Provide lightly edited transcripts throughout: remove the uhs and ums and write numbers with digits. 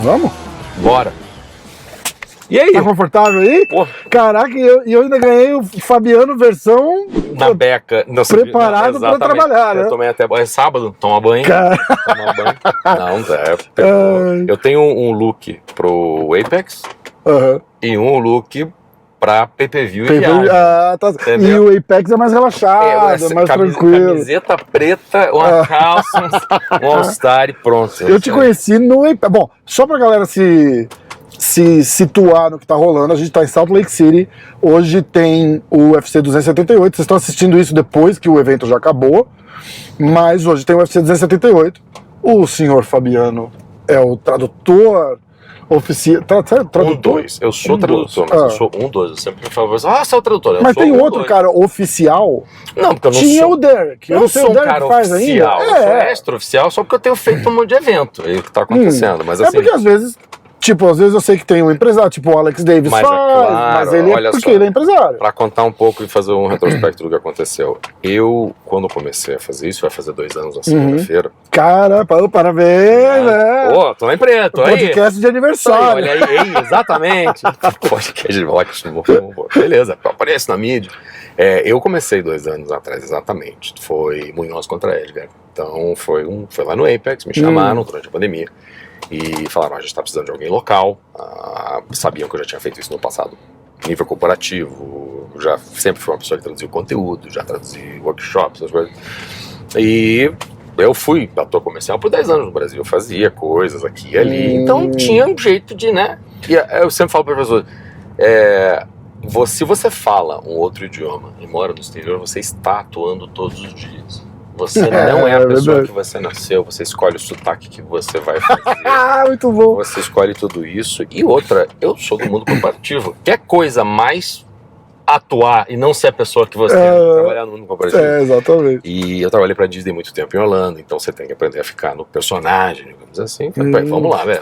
Vamos? Bora. E aí? Tá confortável aí? Pô. Caraca, e eu ainda ganhei o Fabiano versão Na beca. Não, preparado pra trabalhar, né? Eu tomei até banho. É sábado, toma banho. Toma banho. Não, eu tenho um look pro Apex e um look pra PPV e viagem. Tá. E o Apex é mais relaxado, é mais tranquilo. Camiseta preta, uma calça, um All-Star e pronto. Eu te conheci no Apex. Bom, só pra galera se situar no que tá rolando, a gente tá em Salt Lake City, hoje tem o UFC 278, vocês estão assistindo isso depois que o evento já acabou, mas hoje tem o UFC 278, o senhor Fabiano é o tradutor oficial, tradutor? Eu sou tradutor, mas eu sou eu sempre falo, você é o tradutor. Mas tem outro cara oficial? Não, porque eu não tinha sou. o Derek. Eu não sou um cara oficial, eu sou extra-oficial só porque eu tenho feito um monte de evento, é o que tá acontecendo, mas assim... É porque às vezes eu sei que tem um empresário, tipo o Alex Davis mas faz, mas ele ele é empresário. Pra contar um pouco e fazer um retrospecto do que aconteceu. Eu, quando comecei a fazer isso, vai fazer 2 anos na segunda-feira. Cara, parabéns, né? Pô, tô em preto, aí. Podcast de aniversário. Olha aí, exatamente. Podcast de ótimo. Beleza, aparece na mídia. Eu comecei 2 anos atrás, exatamente. Foi Munhoz contra Edgar. Então, foi lá no Apex, me chamaram durante a pandemia. E falaram, a gente está precisando de alguém local. Sabiam que eu já tinha feito isso no passado, nível corporativo. Já sempre fui uma pessoa que traduziu conteúdo, já traduzi workshops, essas coisas. E eu fui ator comercial por 10 anos no Brasil. Eu fazia coisas aqui e ali. Então tinha um jeito de, né? E eu sempre falo para professor, se você fala um outro idioma e mora no exterior, você está atuando todos os dias. Você não é a pessoa que você nasceu, você escolhe o sotaque que você vai fazer. Muito bom. Você escolhe tudo isso. E outra, eu sou do mundo corporativo. Quer coisa mais atuar e não ser a pessoa que você é, trabalhar no mundo corporativo. Exatamente. E eu trabalhei pra Disney muito tempo em Orlando, então você tem que aprender a ficar no personagem, digamos assim. Vamos lá, velho.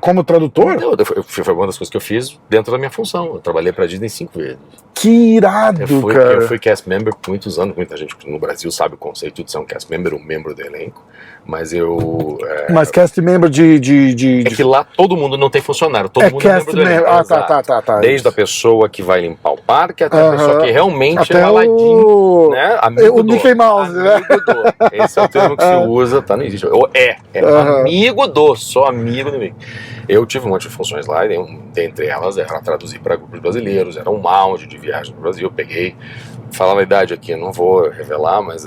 Como tradutor? Foi uma das coisas que eu fiz dentro da minha função. Eu trabalhei pra Disney 5 vezes. Que irado, cara. Eu fui cast member por muitos anos. Muita gente no Brasil sabe o conceito de ser um cast member, um membro do elenco. Mas eu... Mas cast member É que lá todo mundo não tem funcionário, todo mundo é membro do elenco. Tá. Desde a pessoa que vai limpar o parque até a pessoa que realmente é ladinho, né? O Mickey Mouse, né? Esse é o termo que se usa, tá? Não existe. Amigo sou amigo do Mickey. Eu tive um monte de funções lá, e dentre elas era traduzir para grupos brasileiros, era um round de viagem no Brasil. Eu peguei, falando a idade aqui, não vou revelar, mas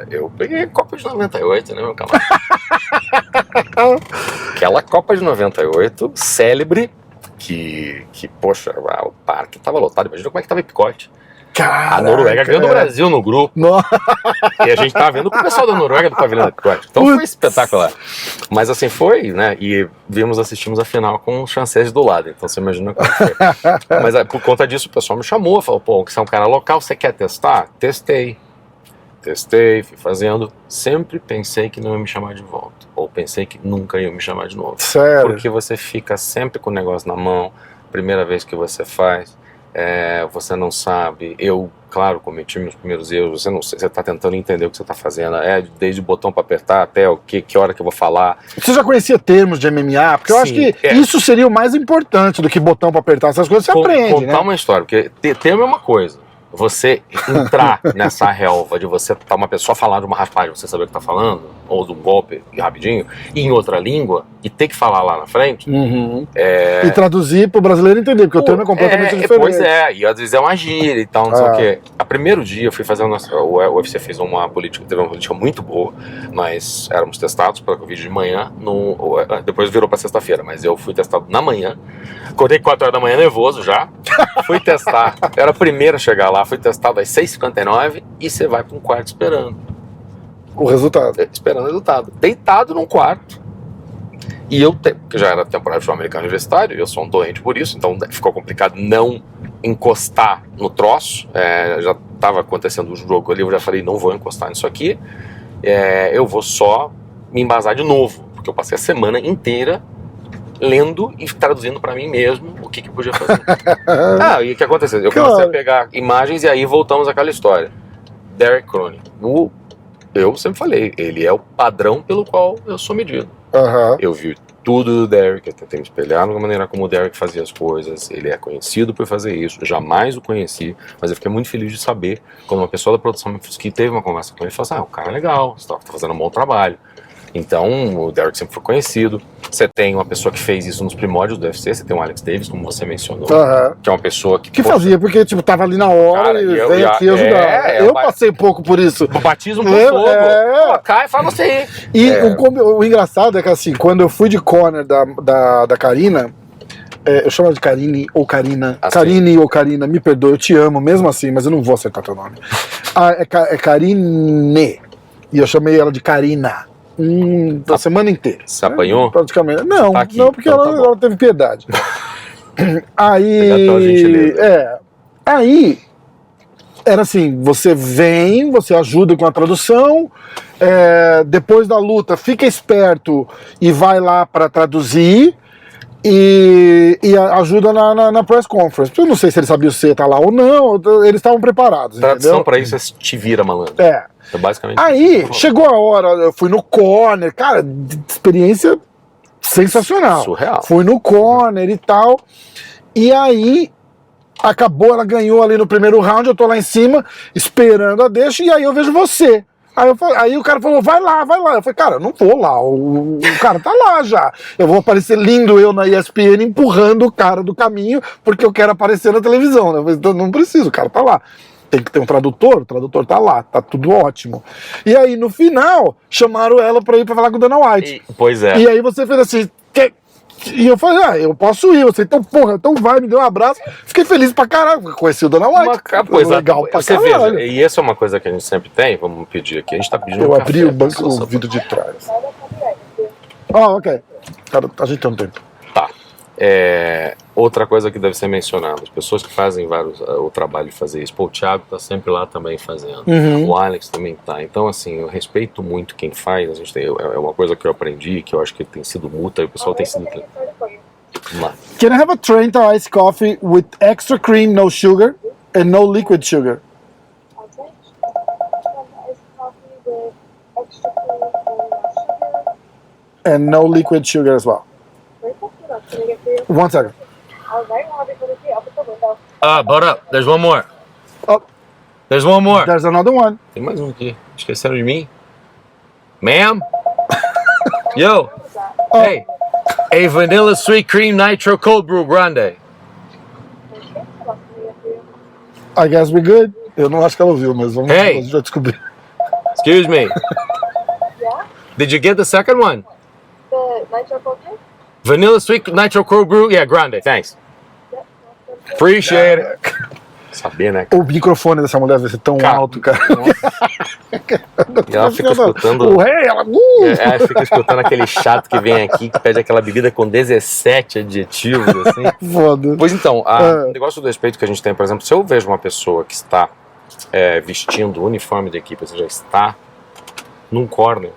eu peguei a Copa de 98, né, meu camarada? Aquela Copa de 98, célebre, que poxa, o parque tava lotado, imagina como é que tava o picote. Caraca, a Noruega ganhou do Brasil no grupo. E a gente tava vendo com o pessoal da Noruega do pavilhão do picote. Então foi espetacular. Mas assim foi, né? E assistimos a final com o francês do lado. Então você imagina como foi. Mas por conta disso o pessoal me chamou, falou, pô, você é um cara local, você quer testar? Testei, fui fazendo. Sempre pensei que não ia me chamar de volta. Ou pensei que nunca ia me chamar de novo. Sério? Porque você fica sempre com o negócio na mão, primeira vez que você faz. Você não sabe, eu, claro, cometi meus primeiros erros, você não sei, você está tentando entender o que você está fazendo, desde o botão para apertar até que hora que eu vou falar. Você já conhecia termos de MMA? Porque eu acho que isso seria o mais importante do que botão para apertar, essas coisas você aprende, contar uma história, porque termo é uma coisa, você entrar nessa relva de você tá uma pessoa falar de uma raspagem, você saber o que tá falando, ou de um golpe rapidinho, e em outra língua, e ter que falar lá na frente. E traduzir pro brasileiro entender, porque o termo é completamente diferente. Pois e às vezes é uma gíria e tal, não sei o quê. A primeiro dia eu fui fazer o UFC fez teve uma política muito boa. Nós éramos testados para Covid de manhã, depois virou pra sexta-feira, mas eu fui testado na manhã. Acordei 4 horas da manhã, nervoso já. Fui testar, era a primeira a chegar lá, fui testado às 6h59 e você vai para um quarto esperando. O resultado. Esperando o resultado. Deitado num quarto. E eu, que já era temporada de futebol americano universitário, eu sou um doente por isso, então ficou complicado não encostar no troço. Já estava acontecendo um jogo ali, eu já falei, não vou encostar nisso aqui. Eu vou só me embasar de novo, porque eu passei a semana inteira lendo e traduzindo pra mim mesmo o que eu podia fazer. E o que aconteceu? Eu comecei Claro. a pegar imagens e aí voltamos àquela história. Derek Cronin. Eu sempre falei, ele é o padrão pelo qual eu sou medido. Aham. Eu vi tudo do Derek, eu tentei me espelhar na maneira como o Derek fazia as coisas. Ele é conhecido por fazer isso, eu jamais o conheci, mas eu fiquei muito feliz de saber quando uma pessoa da produção que teve uma conversa com ele falou assim: o cara é legal, você tá fazendo um bom trabalho. Então, o Derek sempre foi conhecido. Você tem uma pessoa que fez isso nos primórdios do UFC, você tem o Alex Davis, como você mencionou, Aham. que é uma pessoa que... Que fazia, porque, tipo, tava ali na hora Cara, e e eu- veio e a- aqui ajudar. é, Eu eu- passei um pouco por isso. O batismo com É, fogo. é. Pô, cai e fala você aí. E o engraçado é que, assim, quando eu fui de corner da Karina, eu chamo ela de Karine ou Karina. Assim. Karine ou Karina, me perdoa, eu te amo mesmo assim, mas eu não vou acertar teu nome. É Karine. E eu chamei ela de Karina. Da semana inteira. Você apanhou? Praticamente. Não, Tá aqui, não, porque então tá bom. ela teve piedade. Obrigado pela gentileza. Aí era assim, você vem, você ajuda com a tradução, depois da luta fica esperto e vai lá para traduzir e ajuda na press conference. Eu não sei se eles sabiam se você tá lá ou não, eles estavam preparados, Tradução entendeu? pra isso é te vira, malandro. É. É basicamente Aí, isso. chegou a hora, eu fui no corner, cara, experiência sensacional. Surreal. Fui no corner e tal. E aí, acabou, ela ganhou ali no primeiro round, eu tô lá em cima, esperando a deixa, e aí eu vejo você. Aí o cara falou, vai lá. Eu falei, cara, eu não vou lá, o cara tá lá já. Eu vou aparecer lindo eu na ESPN empurrando o cara do caminho, porque eu quero aparecer na televisão, né? Eu falei, então, não preciso, o cara tá lá. Tem que ter um tradutor, o tradutor tá lá, tá tudo ótimo. E aí, no final, chamaram ela pra ir pra falar com a Dana White. Pois é. E aí você fez assim, e eu falei, eu posso ir. Você, então, porra, então vai, me deu um abraço. Fiquei feliz pra caralho, conheci o Dana White. Pois é, legal pra você caralho. veja, e essa é uma coisa que a gente sempre tem, vamos pedir aqui, a gente tá pedindo Eu um abri café, o banco, pessoal, o vidro de trás. Ok. Cara, a gente tem um tempo. Tá. Outra coisa que deve ser mencionada, as pessoas que fazem o trabalho de fazer isso. Pô, o Thiago tá sempre lá também fazendo. Uhum. O Alex também tá. Então, assim, eu respeito muito quem faz. A gente tem, é uma coisa que eu aprendi, que eu acho que tem sido mútua e o pessoal tem sido... Vamos lá. Can I have a Trenta iced coffee with extra cream, no sugar, and no liquid sugar? And no liquid sugar as well. 1 second. Hold up. There's one more. Oh, There's one more. there's another one. Tem mais um aqui. Esqueceram de mim? Ma'am? Yo. Hey. A vanilla sweet cream nitro cold brew grande. I guess we're good. Eu não acho que ela ouviu, mas vamos Hey. já descobrir. Excuse me. Yeah? Did you get the second one? The nitro coconut? Vanilla sweet nitro cold brew? Yeah, grande. Thanks. Yep. Appreciate it. Sabia, né? O microfone dessa mulher vai ser tão Cara, alto, cara. E ela fica escutando... O rei, ela. fica escutando aquele chato que vem aqui, que pede aquela bebida com 17 adjetivos, assim. Foda. Pois então, o negócio do respeito que a gente tem, por exemplo, se eu vejo uma pessoa que está vestindo o uniforme da equipe, ou seja, está num corner,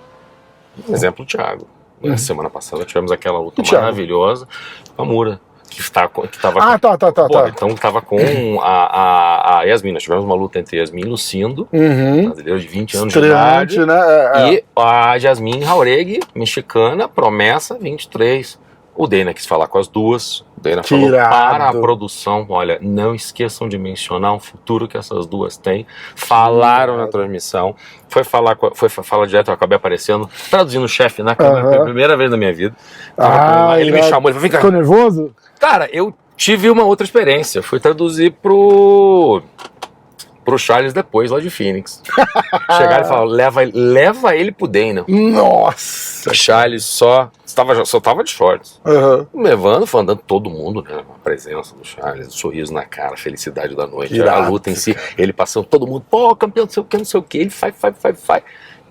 exemplo, o Thiago. Na semana passada tivemos aquela luta maravilhosa com a Mura, que estava com... Tá. Então estava com a Yasmin. Nós tivemos uma luta entre Yasmin e Lucindo, Uhum. brasileiro de 20 anos de idade, Estreante, né? e a Yasmin Jauregui, mexicana, promessa 23. O Dana quis falar com as duas. O Dana Que falou irado. para a produção: olha, não esqueçam de mencionar o futuro que essas duas têm. Falaram na transmissão. Foi falar direto, eu acabei aparecendo, traduzindo o chefe na câmera pela primeira vez na minha vida. Ele me chamou, ele falou: vem cá. Ficou nervoso? Cara, eu tive uma outra experiência. Eu fui traduzir pro Charles depois, lá de Phoenix. Chegaram e falaram: leva ele pro Dana. Nossa! Charles só tava de shorts. Uhum. Levando, foi andando todo mundo, né? A presença do Charles, o sorriso na cara, a felicidade da noite, Irado, a luta em si, ele passando, todo mundo, pô, campeão, não sei o que, ele faz.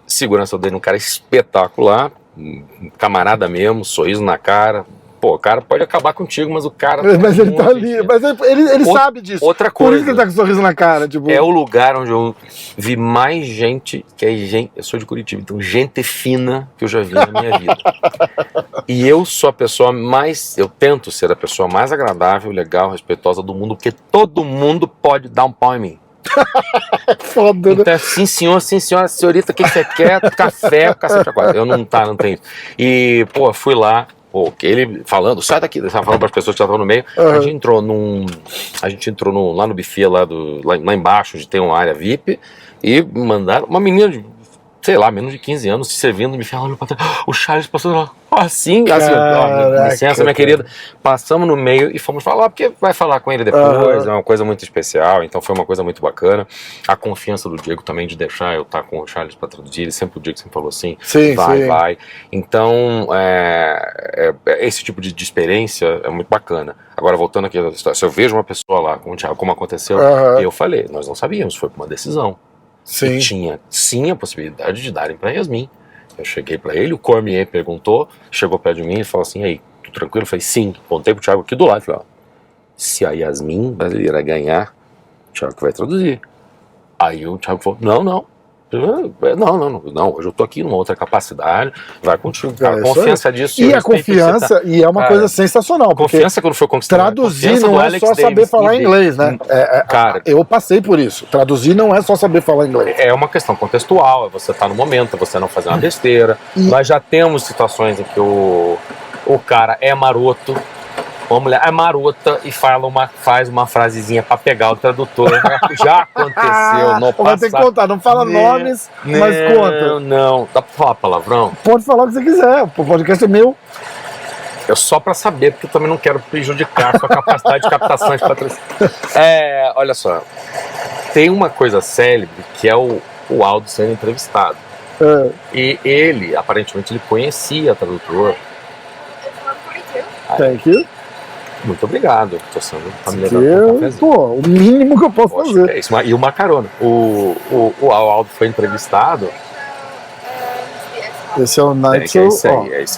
Segurança dele, um cara espetacular, um camarada mesmo, sorriso na cara, pô, o cara pode acabar contigo, mas o cara... Mas ele tá muito ali, gentil. mas ele sabe disso. Outra Por coisa. isso que ele tá com um sorriso na cara, tipo... É o lugar onde eu vi mais gente, que é gente... Eu sou de Curitiba, então gente fina que eu já vi na minha vida. E eu sou a pessoa mais... Eu tento ser a pessoa mais agradável, legal, respeitosa do mundo, porque todo mundo pode dar um pau em mim. Foda, né? Então, sim senhor, senhorita, o que você quer? Café, cacete, quase. Eu não tenho. E, pô, fui lá, pô, ele falando, sai daqui, ele falando para as pessoas que estavam no meio. A gente entrou lá no buffet, lá embaixo, onde tem uma área VIP, e mandaram uma menina de, sei lá, menos de 15 anos, se servindo, me falando pra trás, o Charles passando lá, assim, ó, licença, minha querida. Passamos no meio e fomos falar, porque vai falar com ele depois, é uma coisa muito especial, então foi uma coisa muito bacana. A confiança do Diego também de deixar eu estar com o Charles para traduzir, ele sempre, o Diego sempre falou assim, sim. vai. Então, esse tipo de experiência é muito bacana. Agora, voltando aqui à história, se eu vejo uma pessoa lá, como aconteceu, eu falei, nós não sabíamos, foi por uma decisão. Sim. E tinha sim a possibilidade de darem para Yasmin. Eu cheguei para ele, o Cormier perguntou, chegou perto de mim e falou assim, aí, tudo tranquilo? Eu falei, sim. Apontei pro Thiago aqui do lado, falei, ó, se a Yasmin brasileira ganhar, o Thiago que vai traduzir. Aí o Thiago falou, não, hoje eu tô aqui numa outra capacidade, vai contigo, cara. Confiança disso. E a confiança, e é uma coisa sensacional. A confiança quando foi conquistada. Traduzir não é só saber falar inglês, né? Cara, eu passei por isso. Traduzir não é só saber falar inglês. É uma questão contextual, é você estar no momento, é você não fazer uma besteira. Nós já temos situações em que o cara é maroto, uma mulher é marota e faz uma frasezinha pra pegar o tradutor. Já aconteceu no passado. Vai ter que contar, não fala nomes, mas conta. Não. Dá pra falar palavrão? Pode falar o que você quiser, o podcast é meu. Eu só pra saber, porque eu também não quero prejudicar a sua capacidade de captação de patrocínio. Olha só, tem uma coisa célebre que é o Aldo sendo entrevistado. E ele, aparentemente, ele conhecia a tradutora. Thank you. Muito obrigado. Tô sendo familiarizado. Pô, o mínimo que eu posso fazer. É isso, e uma carona. O Aldo foi entrevistado. Esse é o Night. É isso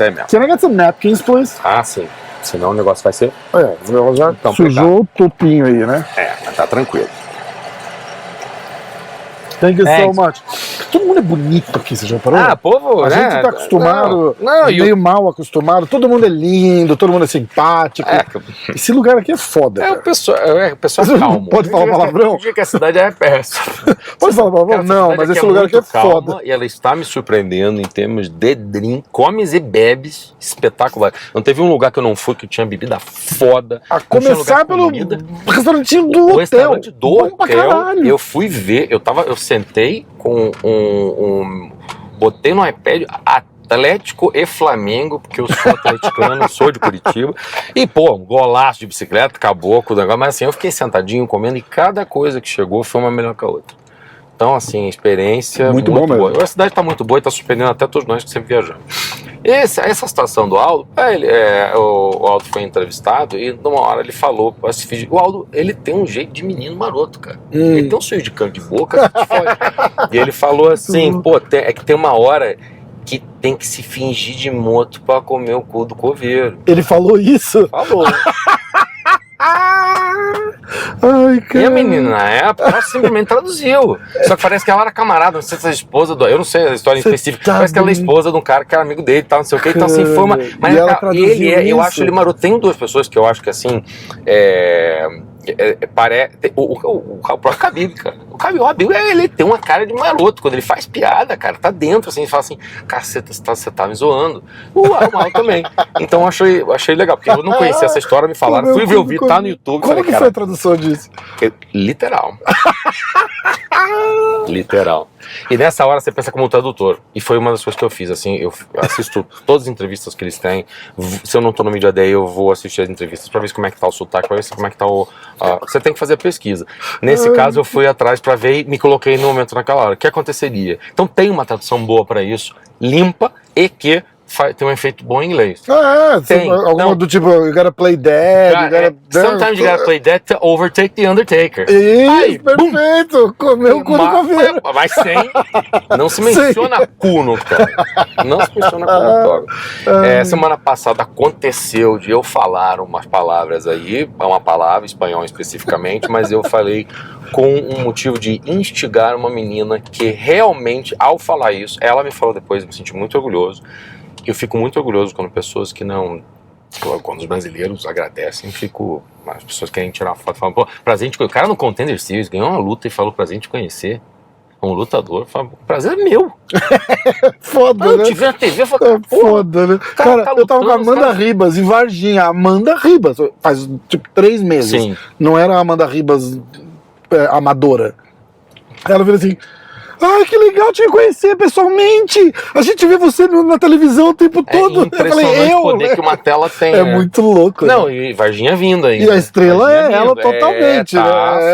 aí mesmo. Can I get some napkins, please? Ah, sim. Senão o negócio vai ser. Ela já sujou o topinho aí, né? Mas tá tranquilo. Thank you so much. Todo mundo é bonito aqui, você já parou? Povo, a gente tá acostumado, meio mal acostumado, todo mundo é lindo, todo mundo é simpático. Esse lugar aqui é foda. O pessoal calmo. Pode falar palavrão? Eu digo que a cidade é péssima. Pode falar palavrão? Não, mas esse lugar aqui é foda. E ela está me surpreendendo em termos de drink, comes e bebes espetacular. Não teve um lugar que eu não fui que tinha bebida foda. A começar pelo restaurantinho do hotel. O restaurante do hotel. Eu fui ver, eu sentei com botei no iPad Atlético e Flamengo, porque eu sou atleticano, sou de Curitiba, e pô, um golaço de bicicleta, acabou com o negócio, mas assim, eu fiquei sentadinho comendo e cada coisa que chegou foi uma melhor que a outra. Então, assim, experiência muito bom boa. mesmo. A cidade está muito boa e está surpreendendo até todos nós que sempre viajamos. Essa situação do Aldo, o Aldo foi entrevistado e numa hora ele falou, o Aldo, ele tem um jeito de menino maroto, cara. Ele tem um sorriso de canto de boca, e ele falou assim, pô, é que tem uma hora que tem que se fingir de morto pra comer o cu do coveiro. Ele falou isso? Falou. Ai, cara. E a menina, na época, ela simplesmente traduziu. Só que parece que ela era camarada, não sei se é a esposa do... Eu não sei a história específica. Parece que ela é esposa de um cara que era amigo dele e tal, não sei o que. Então, assim, foi uma... Mas eu acho ele maroto. Tem duas pessoas que eu acho que, assim... O próprio Khabib, cara. O Khabib, ele tem uma cara de maroto. Quando ele faz piada, cara, tá dentro, assim, ele fala assim, caceta, você tá me zoando. O Aldo também. Então eu achei legal, porque eu não conhecia essa história, me falaram, fui ver o vídeo, tá no YouTube. Como que foi a tradução disso? Literal. Literal. E nessa hora você pensa como tradutor. E foi uma das coisas que eu fiz, assim, eu assisto todas as entrevistas que eles têm. Se eu não tô no Media Day, eu vou assistir as entrevistas pra ver como é que tá o sotaque, pra ver como é que tá você tem que fazer a pesquisa. Nesse caso, eu fui atrás pra ver e me coloquei no momento naquela hora. O que aconteceria? Então tem uma tradução boa pra isso, limpa e que tem um efeito bom em inglês. Tem. Alguma do tipo, you gotta play dead, Sometimes you gotta play dead to overtake the Undertaker. Isso, Aí, perfeito! Comeu o cu do coveiro. Mas sem. Não se menciona cu no octógono. Não se menciona cu no octógono. Semana passada aconteceu de eu falar umas palavras aí, uma palavra, espanhol especificamente, mas eu falei com um motivo de instigar uma menina que realmente, ao falar isso, ela me falou depois, me senti muito orgulhoso. Eu fico muito orgulhoso quando pessoas que não... Quando os brasileiros agradecem, as pessoas querem tirar uma foto e falam, pô, prazer o cara no Contender Series ganhou uma luta e falou prazer em te conhecer. Um lutador, fala, prazer é meu. Foda, né? Eu te vi na TV e falei, foda, né? Cara, tá eu tava com a lutando, Amanda Ribas em Varginha. Amanda Ribas, faz tipo 3 meses. Sim. Não era a Amanda Ribas amadora. Ela falou assim: ai, que legal te conhecer pessoalmente. A gente vê você na televisão o tempo todo. É impressionante o poder que uma tela tem. É né? muito louco. Não, né? e Varginha vindo aí. E a estrela Varginha é ela vindo. totalmente.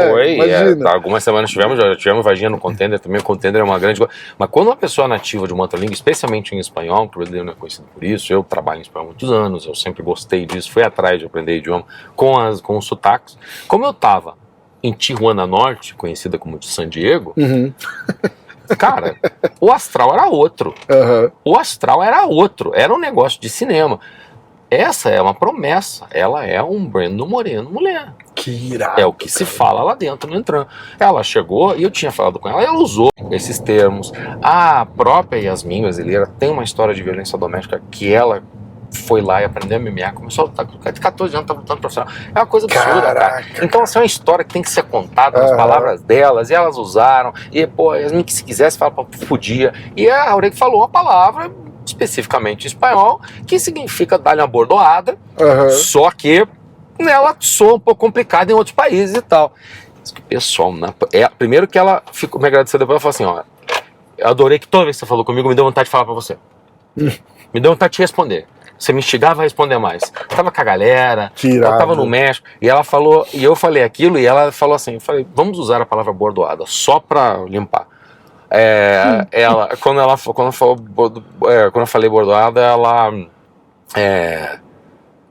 Foi. Imagina. Algumas semanas já tivemos Varginha no Contender também. O Contender é uma grande coisa. Mas quando uma pessoa nativa de uma outra língua, especialmente em espanhol, que o brasileiro não é conhecido por isso, eu trabalho em espanhol há muitos anos, eu sempre gostei disso, fui atrás de aprender idioma com os sotaques. Como eu tava em Tijuana Norte, conhecida como de San Diego, cara, o astral era outro. O astral era outro. Era um negócio de cinema. Essa é uma promessa. Ela é um Brandon Moreno mulher. Que irado. É o que se fala lá dentro no Entran. Ela chegou e eu tinha falado com ela. Ela usou esses termos. A própria Yasmin brasileira tem uma história de violência doméstica que ela foi lá e aprendeu MMA, começou a lutar com 14 anos, tá lutando profissional. É uma coisa absurda, cara. Então, assim, é uma história que tem que ser contada nas palavras delas, e elas usaram, e, pô, Yasmin, que se quisesse falar, podia. E a Aurelia falou uma palavra, especificamente em espanhol, que significa dar-lhe uma bordoada, só que ela soa um pouco complicada em outros países e tal. O pessoal, primeiro que ela ficou me agradecendo, depois ela falou assim, ó, eu adorei que toda vez que você falou comigo, me deu vontade de falar pra você. Me deu vontade de te responder. Você me instigava a responder mais. Eu tava com a galera, eu tava no México, e ela falou, e eu falei aquilo, e ela falou assim, eu falei, vamos usar a palavra bordoada, só pra limpar. Quando eu falei bordoada, ela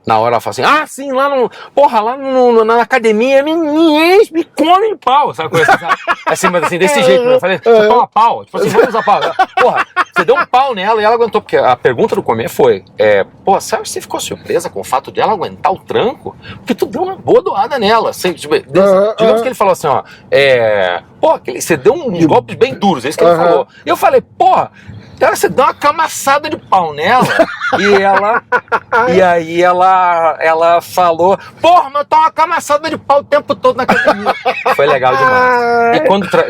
na hora ela fala assim, ah, sim, lá na academia, me come de pau, sabe coisa assim, assim, mas assim, desse jeito, eu falei, você toma pau, tipo assim, vamos usar pau, porra, você deu um pau nela e ela aguentou, porque a pergunta do começo foi, pô, sabe, você ficou surpresa com o fato de ela aguentar o tranco? Porque tu deu uma boa doada nela, assim, digamos que ele falou assim, ó, pô, você deu uns golpes bem duros, é isso que ele falou, e eu falei, porra, cara, você dá uma camaçada de pau nela e aí ela falou, porra, mas eu tô uma camaçada de pau o tempo todo na academia. Foi legal demais. E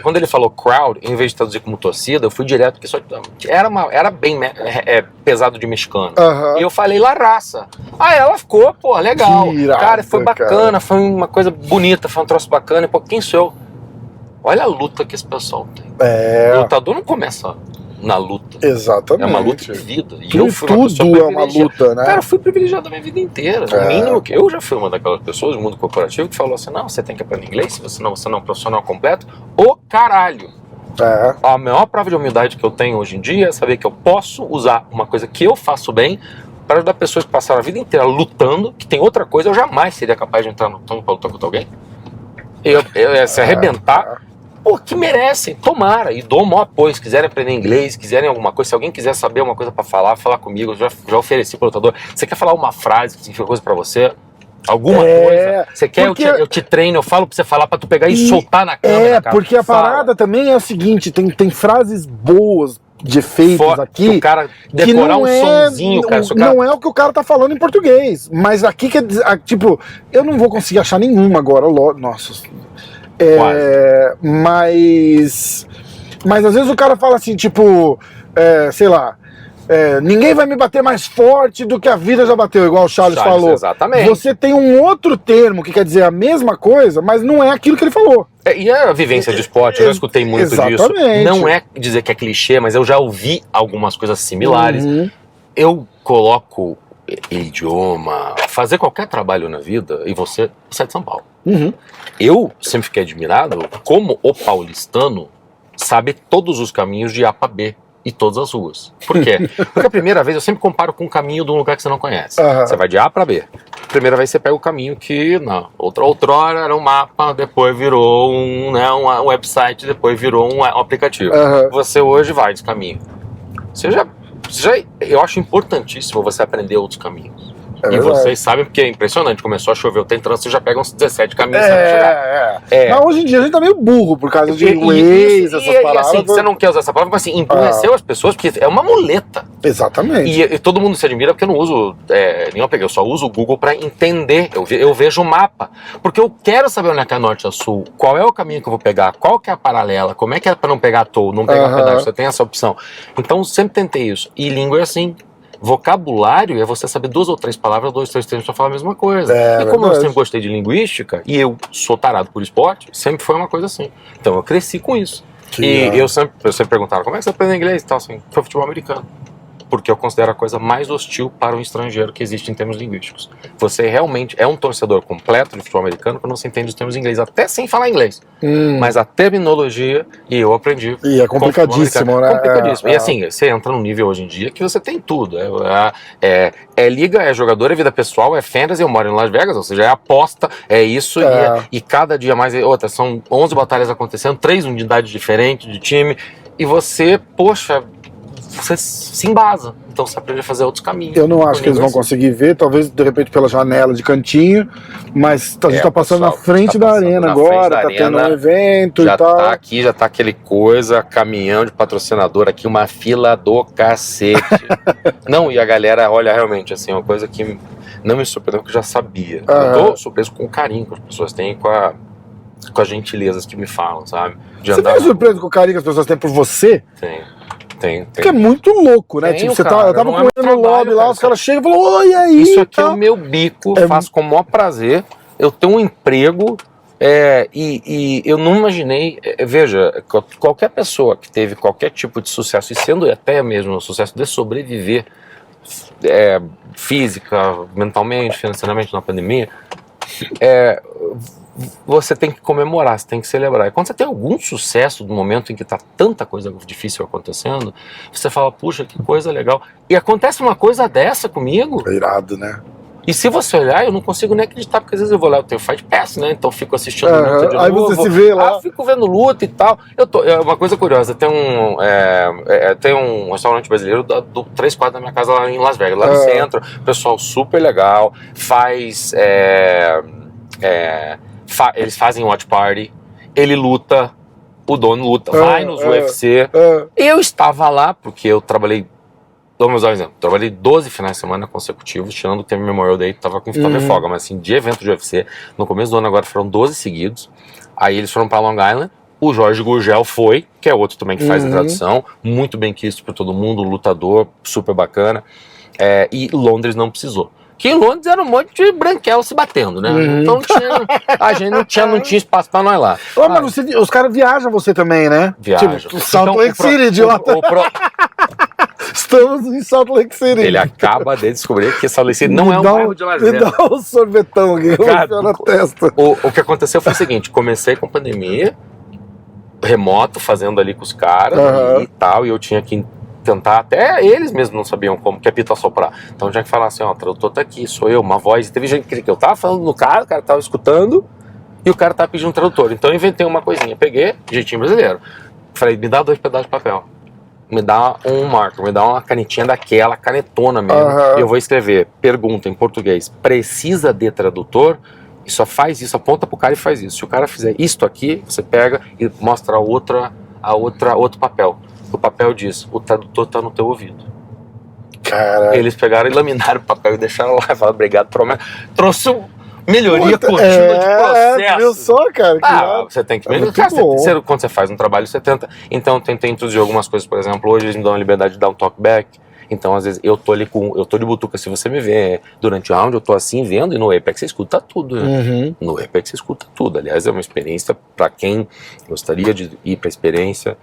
quando ele falou crowd, em vez de traduzir como torcida, eu fui direto, porque era bem pesado de mexicano. E eu falei la raça. Aí ela ficou, pô, legal. Irado, cara, foi bacana, foi uma coisa bonita, foi um troço bacana. E, pô, quem sou eu? Olha a luta que esse pessoal tem. O lutador não começa na luta. Exatamente. É uma luta de vida. E eu fui uma tudo é uma luta, né? Cara, eu fui privilegiado a minha vida inteira. O mínimo que eu já fui uma daquelas pessoas do mundo corporativo que falou assim, não, você tem que aprender inglês, se você não é um profissional completo. O caralho! A maior prova de humildade que eu tenho hoje em dia é saber que eu posso usar uma coisa que eu faço bem para ajudar pessoas que passaram a vida inteira lutando, que tem outra coisa, eu jamais seria capaz de entrar no tango para lutar contra alguém. Se arrebentar, pô, que merecem, tomara, e dou o maior apoio, se quiserem aprender inglês, se quiserem alguma coisa, se alguém quiser saber uma coisa pra falar comigo, eu já ofereci pro lutador, você quer falar uma frase que significa coisa pra você? Alguma coisa? Você quer eu te treino, eu falo pra você falar pra tu pegar e soltar na câmera, cara. Porque a parada também é o seguinte, tem frases boas de efeitos aqui, o cara decorar um sonzinho, cara, não é o que o cara tá falando em português, mas aqui tipo, eu não vou conseguir achar nenhuma agora, nossa... mas às vezes o cara fala assim, tipo, sei lá, ninguém vai me bater mais forte do que a vida já bateu, igual o Charles falou. Exatamente. Você tem um outro termo que quer dizer a mesma coisa, mas não é aquilo que ele falou. E a vivência de esporte, eu já escutei muito disso. Não é dizer que é clichê, mas eu já ouvi algumas coisas similares. Eu coloco idioma, fazer qualquer trabalho na vida, e você é de São Paulo. Eu sempre fiquei admirado como o paulistano sabe todos os caminhos de A para B. e todas as ruas. Por quê? Porque a primeira vez eu sempre comparo com o caminho de um lugar que você não conhece. Aham. Você vai de A para B. Primeira vez você pega o caminho que, não, outrora era um mapa, depois virou um website, depois virou um aplicativo. Aham. Você hoje vai desse caminho. Eu acho importantíssimo você aprender outros caminhos. É E verdade. vocês sabem, porque é impressionante, começou a chover, tem trânsito, você já pega uns 17 caminhos pra chegar. Mas hoje em dia a gente tá meio burro por causa de Waze, essas palavras. Assim, você não quer usar essa palavra, mas assim, emburreceu as pessoas, porque é uma muleta. Exatamente. E todo mundo se admira porque eu não uso nenhum apego, eu só uso o Google para entender. Eu vejo o mapa, porque eu quero saber onde é que é norte a sul, qual é o caminho que eu vou pegar, qual que é a paralela, como é que é para não pegar toll, não pegar pedágio, você tem essa opção. Então eu sempre tentei isso. E língua é assim. Vocabulário é você saber 2 ou 3 palavras, 2, 3 termos para falar a mesma coisa. E como eu sempre gostei de linguística, e eu sou tarado por esporte, sempre foi uma coisa assim. Então eu cresci com isso. Eu sempre perguntava, como é que você aprende inglês e tal, assim, foi futebol americano. Porque eu considero a coisa mais hostil para um estrangeiro que existe em termos linguísticos. Você realmente é um torcedor completo de futebol americano quando você entende os termos em inglês, até sem falar inglês. Mas a terminologia, e eu aprendi. E é complicadíssimo, né? Complicadíssimo. E assim, você entra num nível hoje em dia que você tem tudo. É liga, é jogador, é vida pessoal, é fantasy, eu moro em Las Vegas, ou seja, é aposta, é isso, e cada dia mais é outra. São 11 batalhas acontecendo, 3 unidades diferentes de time, e você, poxa, você se embasa, então você aprende a fazer outros caminhos. Eu não acho que eles vão conseguir ver, talvez de repente pela janela de cantinho, mas a gente tá passando na frente da arena agora, tá tendo um evento e tal. Já tá aqui, já tá aquele coisa, caminhão de patrocinador aqui, uma fila do cacete. Não, e a galera, olha, realmente, assim, uma coisa que não me surpreendeu, porque eu já sabia. Eu tô surpreso com o carinho que as pessoas têm, com as gentilezas que me falam, sabe? Você fica surpreso com o carinho que as pessoas têm por você? Tem. Porque é muito louco, né? Tipo, eu tava com ele no lobby lá, os caras chegam e falam, oi, e aí? Isso aqui é o meu bico, faço com o maior prazer, eu tenho um emprego, e eu não imaginei, veja, qualquer pessoa que teve qualquer tipo de sucesso, e sendo até mesmo um sucesso de sobreviver física, mentalmente, financeiramente na pandemia, você tem que comemorar, você tem que celebrar. E quando você tem algum sucesso no momento em que está tanta coisa difícil acontecendo, você fala, puxa, que coisa legal. E acontece uma coisa dessa comigo. É irado, né? E se você olhar, eu não consigo nem acreditar, porque às vezes eu vou lá, eu tenho Fight Pass, né? Então eu fico assistindo luta de novo. Aí você se vê lá. Fico vendo luta e tal. Uma coisa curiosa, tem um restaurante brasileiro do 3 quadros da minha casa lá em Las Vegas, lá no centro. Pessoal super legal, eles fazem watch party, ele luta, o dono luta, vai nos UFC. Eu estava lá, porque eu trabalhei, vamos dar um exemplo, trabalhei 12 finais de semana consecutivos, tirando o tempo Memorial Day, tava com folga, mas assim, de evento de UFC, no começo do ano agora foram 12 seguidos, aí eles foram para Long Island, o Jorge Gurgel foi, que é outro também que faz a tradução, muito bem quisto por todo mundo, lutador, super bacana, e Londres não precisou. Que em Londres era um monte de branquelo se batendo, né? Então a gente não tinha espaço pra nós lá. Mas os caras viajam você também, né? Viajam. Tipo, Salt Lake City, idiota. Estamos em Salt Lake City. Ele acaba de descobrir que Salt Lake City não é um bairro de Las Vegas. Me dá um sorvetão aqui, na testa. O que aconteceu foi o seguinte, comecei com pandemia, remoto, fazendo ali com os caras e tal, e eu tinha que tentar, até eles mesmos não sabiam como que apita soprar. Então tinha que falar assim, ó, o tradutor tá aqui, sou eu, uma voz. Teve gente que eu tava falando no cara, o cara tava escutando e o cara tava pedindo um tradutor. Então eu inventei uma coisinha, peguei, jeitinho brasileiro. Falei, me dá 2 pedaços de papel. Me dá um marco, me dá uma canetinha daquela, canetona mesmo. E eu vou escrever, pergunta em português, precisa de tradutor? E só faz isso, aponta pro cara e faz isso. Se o cara fizer isto aqui, você pega e mostra outro papel. O papel diz, o tradutor tá no teu ouvido. Cara. Eles pegaram e laminaram o papel e deixaram lá e falaram, obrigado, promessa. Trouxe melhoria contínua de processo. Viu só, cara? Você tem que melhorar. Quando você faz um trabalho, você tenta. Então, eu tentei introduzir algumas coisas, por exemplo, hoje eles me dão a liberdade de dar um talkback. Então, às vezes, eu tô de butuca, se você me vê durante o round, eu tô assim vendo, e no Apex você escuta tudo, né? No Apex você escuta tudo. Aliás, é uma experiência para quem gostaria de ir pra experiência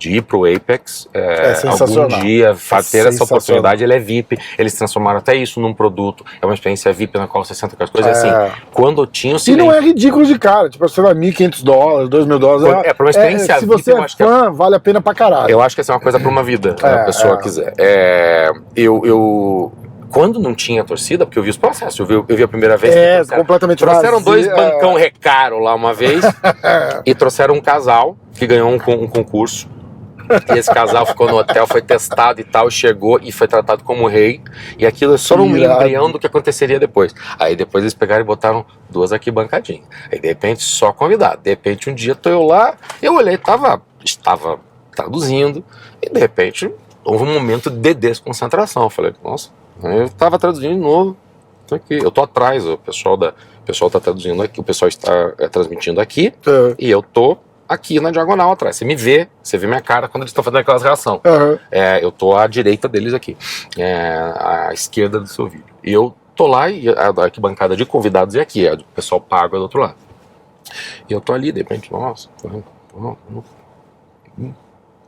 de ir pro Apex, sensacional. algum dia, ter essa sensacional. oportunidade. Ele é VIP, eles transformaram até isso num produto, é uma experiência VIP na qual você senta com as coisas assim. Quando tinha o E silêncio... não é ridículo de cara, tipo, você vai $1.500, $2.000. Pra uma experiência se VIP, você eu é acho que fã, vale a pena pra caralho. eu acho que essa é uma coisa pra uma vida, se a pessoa quiser. Quando não tinha torcida, porque eu vi os processos, eu vi a primeira vez. Completamente trouxeram vazio, 2 bancão recaro lá uma vez e trouxeram um casal que ganhou um concurso. E esse casal ficou no hotel, foi testado e tal, chegou e foi tratado como rei. E aquilo é só um embrião do que aconteceria depois. Aí depois eles pegaram e botaram 2 arquibancadinhas. Aí de repente só convidado. De repente um dia tô eu lá, eu olhei, estava traduzindo e de repente houve um momento de desconcentração. Eu falei, nossa, eu tava traduzindo de novo. Tô aqui. Eu tô atrás, o pessoal tá traduzindo aqui, o pessoal está transmitindo aqui e eu tô aqui na diagonal atrás. Você vê minha cara quando eles estão fazendo aquelas reações. Eu tô à direita deles aqui, à esquerda do seu vídeo. E eu tô lá e a arquibancada de convidados é aqui, o pessoal paga do outro lado. E eu tô ali, de repente, nossa,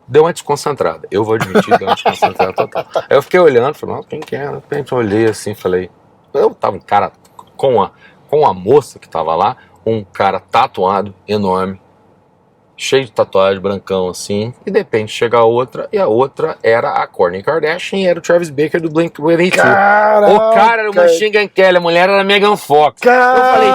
deu uma desconcentrada. Eu vou admitir, deu uma desconcentrada total. Aí eu fiquei olhando, falei, nossa, quem que é? De repente eu olhei assim, falei, eu tava um cara com a moça que tava lá, um cara tatuado, enorme, cheio de tatuagem, brancão assim, e de repente chega a outra, e a outra era a Kourtney Kardashian e era o Travis Barker do Blink-182. O cara era o Machine Gun Kelly, a mulher era a Megan Fox. Eu falei,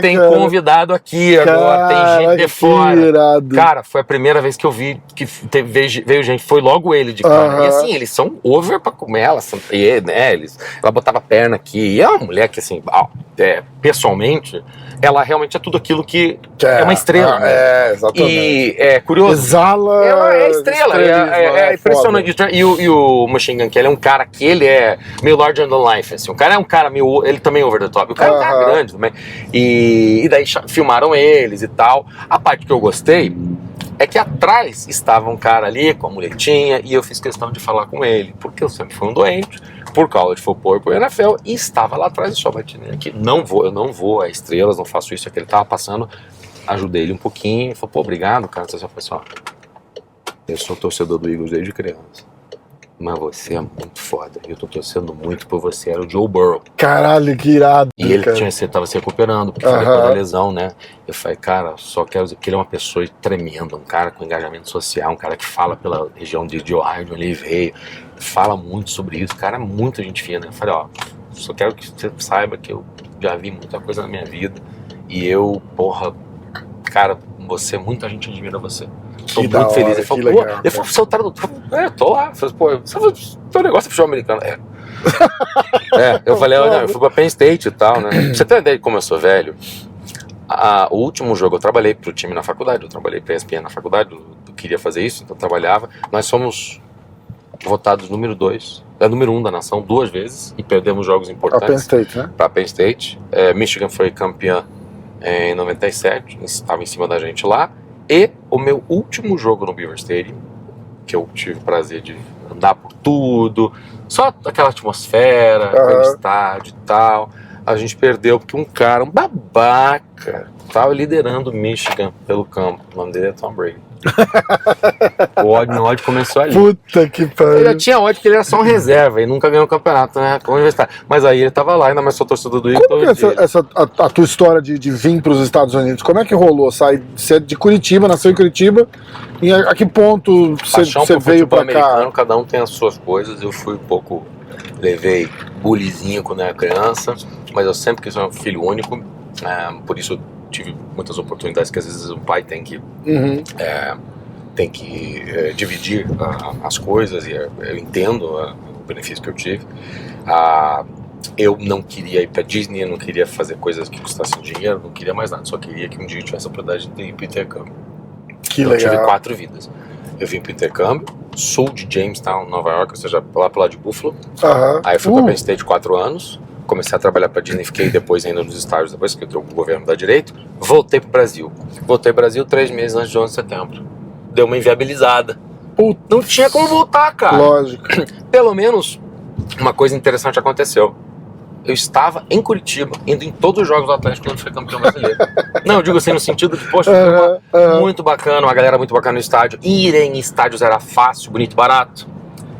tem convidado aqui agora, tem gente de fora. Irado. Cara, foi a primeira vez que eu vi que veio gente, foi logo ele de cara. E assim, eles são over pra comer, ela botava a perna aqui, e é uma mulher que assim, pessoalmente, ela realmente é tudo aquilo que é uma estrela, né? Exatamente. E é curioso. Exala. Ela é estrela, é impressionante. E o Machine Gun Kelly é um cara que ele é meio larger than life, assim. O cara é um cara meio, ele também é over the top. O cara é um cara grande também. E daí filmaram eles e tal. A parte que eu gostei é que atrás estava um cara ali com a muletinha e eu fiz questão de falar com ele, porque eu sempre fui um doente por college football e por NFL, e estava lá atrás e só bati aqui. Eu não vou a estrelas, não faço isso aqui. Ele tava passando, ajudei ele um pouquinho, ele falou, pô, obrigado, cara. Você foi só, eu sou torcedor do Eagles desde criança, mas você é muito foda, eu tô torcendo muito por você. Era o Joe Burrow. Caralho, que irado. E ele tava se recuperando, porque foi toda a lesão, né? Eu falei, cara, só quero dizer que ele é uma pessoa tremenda, um cara com engajamento social, um cara que fala pela região de Ohio, de onde ele veio, fala muito sobre isso, cara, é muita gente fina. Eu falei, ó, só quero que você saiba que eu já vi muita coisa na minha vida, e eu, porra, cara, você, muita gente admira você. Tô muito feliz. Ele falou, pô, ele falou, você é o tradutor? Tô lá. Eu falei, pô, seu negócio é futebol americano. Eu falei, eu fui pra Penn State e tal, né? Pra você ter ideia de como eu sou velho, o último jogo eu trabalhei pro time na faculdade, eu trabalhei pra ESPN na faculdade, eu queria fazer isso, então eu trabalhava. Nós somos votados número 1 da nação 2 vezes e perdemos jogos importantes. Penn State, né? Pra Penn State. Michigan foi campeã em 97, estava em cima da gente lá. E o meu último jogo no Beaver Stadium, que eu tive o prazer de andar por tudo, só aquela atmosfera, aquele estádio e tal, a gente perdeu porque um babaca, tava liderando o Michigan pelo campo. O nome dele é Tom Brady. Meu ódio começou ali. Puta que pariu. Eu já tinha ódio que ele era só um reserva e nunca ganhou o campeonato, né? Mas aí ele tava lá, ainda mais sou torcedor do Eagles. Como que é a tua história de vir para os Estados Unidos? Como é que rolou? Você é de Curitiba, nasceu em Curitiba. E a que ponto você veio pra cá? Cada um tem as suas coisas. Eu fui um pouco, levei bullyzinho quando era criança, mas eu sempre quis ser um filho único, por isso tive muitas oportunidades que às vezes o pai tem que dividir as coisas, e eu entendo o benefício que eu tive. Eu não queria ir pra Disney, eu não queria fazer coisas que custassem dinheiro, não queria mais nada, só queria que um dia eu tivesse a oportunidade de ir pro intercâmbio. Eu tive 4 vidas. Eu vim pro intercâmbio, sul de Jamestown, Nova York, ou seja, lá pro lado de Buffalo. Aí eu fui pra Penn State 4 anos, comecei a trabalhar pra Disney, fiquei depois ainda nos estágios, depois que o governo dá direito, voltei pro Brasil. Voltei pro Brasil 3 meses antes de 11 de setembro. Deu uma inviabilizada. Não tinha como voltar, cara. Lógico. Pelo menos, uma coisa interessante aconteceu. eu estava em Curitiba, indo em todos os jogos do Atlético quando foi campeão brasileiro. Não, eu digo assim no sentido de, poxa, muito bacana, uma galera muito bacana no estádio. Ir em estádios era fácil, bonito e barato.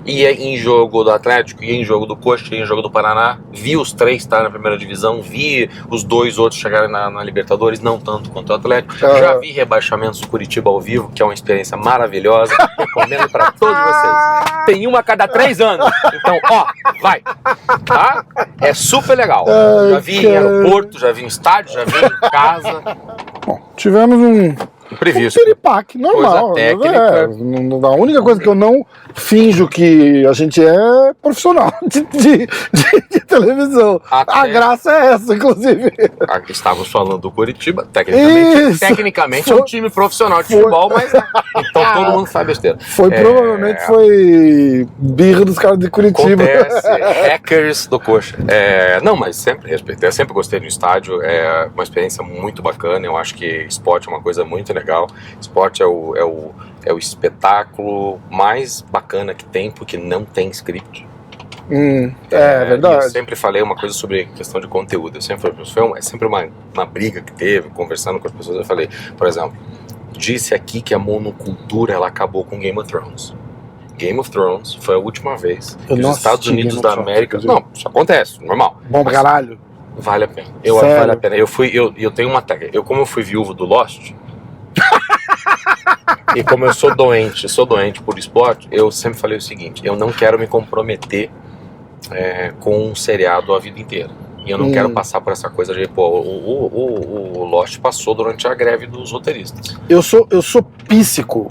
Ia em jogo do Atlético, ia em jogo do Coxa, ia em jogo do Paraná. Vi os 3 estarem na primeira divisão, vi os 2 outros chegarem na Libertadores, não tanto quanto o Atlético. Já vi rebaixamentos do Curitiba ao vivo, que é uma experiência maravilhosa. Recomendo para todos vocês. Tem uma a cada 3 anos. Então, ó, vai. Tá? É super legal. Já vi em aeroporto, já vi em estádio, já vi em casa. Bom, tivemos um piripaque normal. Técnica. A única coisa que eu não finjo que a gente é profissional de televisão. A graça é essa, inclusive. Estávamos falando do Curitiba, tecnicamente é um time profissional de futebol, mas então todo mundo sabe besteira. Provavelmente foi birra dos caras de Curitiba. Acontece, hackers do Coxa. Não, mas sempre respeitei, eu sempre gostei do estádio, é uma experiência muito bacana. Eu acho que esporte é uma coisa muito legal. Esporte é o espetáculo mais bacana que tem, porque não tem script. É verdade. Eu sempre falei uma coisa sobre questão de conteúdo. Eu sempre falei, é sempre uma briga que teve, conversando com as pessoas. Eu falei, por exemplo, disse aqui que a monocultura ela acabou com Game of Thrones. Game of Thrones foi a última vez que os Estados Unidos da América... Não, isso acontece, normal. Bom pra caralho. Vale a pena. Vale a pena. Eu tenho uma técnica. Como eu fui viúvo do Lost... E como eu sou doente por esporte, eu sempre falei o seguinte: eu não quero me comprometer com um seriado a vida inteira. E eu não quero passar por essa coisa de, o Lost passou durante a greve dos roteiristas. Eu sou píssico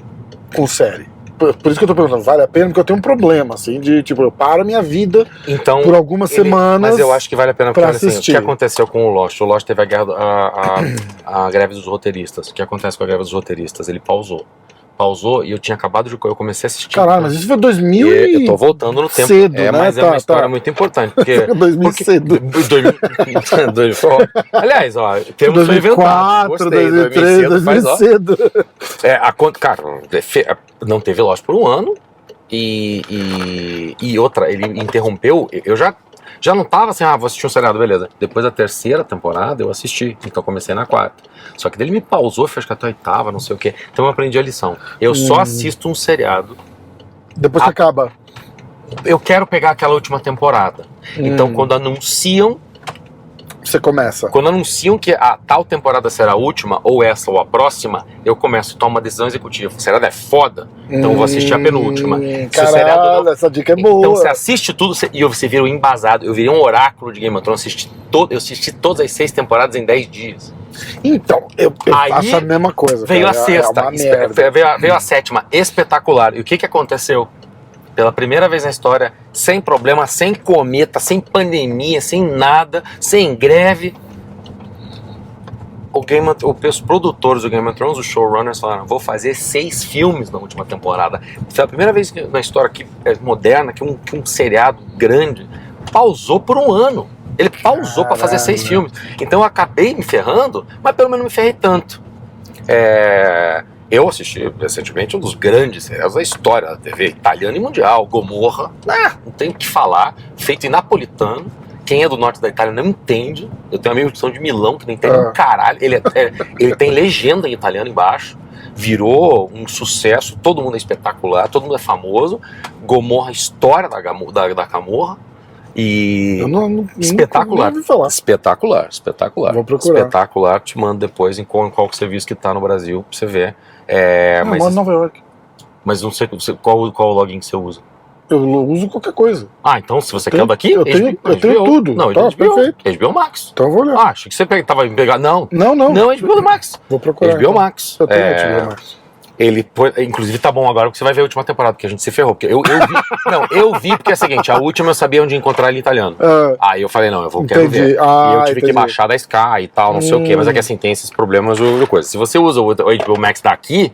com série. Por isso que eu tô perguntando, vale a pena? Porque eu tenho um problema, assim, de, tipo, eu paro a minha vida por algumas semanas. Mas eu acho que vale a pena pra assim, assistir. O que aconteceu com o Lost? O Lost teve a greve dos roteiristas. O que acontece com a greve dos roteiristas? Ele pausou e eu tinha acabado de... Eu comecei a assistir. Caralho, mas isso foi 2000 e... Eu tô voltando no tempo. Cedo, né? Mas é uma história muito importante. Porque... 2000 cedo. Aliás, ó, temos 2004, 2003, 2000 cedo. Cara, não teve Lost por um ano. E outra, ele interrompeu. Eu já não tava assim, vou assistir um seriado, beleza. Depois da 3ª temporada eu assisti, então eu comecei na 4ª. Só que daí ele me pausou, acho que até a 8ª, não sei o que. Então eu aprendi a lição. Eu só assisto um seriado depois que acaba. Eu quero pegar aquela última temporada. Então quando anunciam, você começa. Quando anunciam que a tal temporada será a última, ou essa ou a próxima, eu começo a tomar uma decisão executiva. O seriado é foda, então eu vou assistir a penúltima. Caralho, essa dica é boa. Então você assiste tudo e você vira um embasado. Eu virei um oráculo de Game of Thrones. Eu assisti todas as 6 temporadas em 10 dias. Então, eu faço a mesma coisa. Veio a 6ª, veio a 7ª, espetacular. E o que aconteceu? Pela primeira vez na história, sem problema, sem cometa, sem pandemia, sem nada, sem greve, os produtores do Game of Thrones, os showrunners, falaram: vou fazer 6 filmes na última temporada. Foi a primeira vez na história moderna que um seriado grande pausou por um ano. Ele pausou para fazer 6 filmes. Então eu acabei me ferrando, mas pelo menos não me ferrei tanto. Eu assisti recentemente um dos grandes seriados da história da TV, italiana e mundial, Gomorra. Não tem o que falar, feito em napolitano. Quem é do norte da Itália não entende. Eu tenho amigos que são de Milão, que não entendem um caralho. Ele tem legenda em italiano embaixo. Virou um sucesso, todo mundo é espetacular, todo mundo é famoso. Gomorra, história da Camorra. E espetacular. Espetacular. Vou procurar. Espetacular, te mando depois em qual serviço que tá no Brasil pra você ver. Eu moro em Nova York. Mas não sei qual o login que você usa. Eu uso qualquer coisa. Então se você quer daqui, eu tenho tudo. Não, tá, perfeito. HBO Max. Então eu vou olhar. Achei que você tava me pegando. Não, HBO Max. Vou procurar. HBO Max. Eu tenho HBO Max. Inclusive tá bom agora porque você vai ver a última temporada, porque a gente se ferrou. Porque eu vi porque é o seguinte: a última eu sabia onde encontrar ele em italiano. Aí eu falei, não, quero ver. E eu tive que baixar da Sky e tal, não sei o que. Mas é que assim, tem esses problemas de coisa. Se você usa o HBO Max daqui,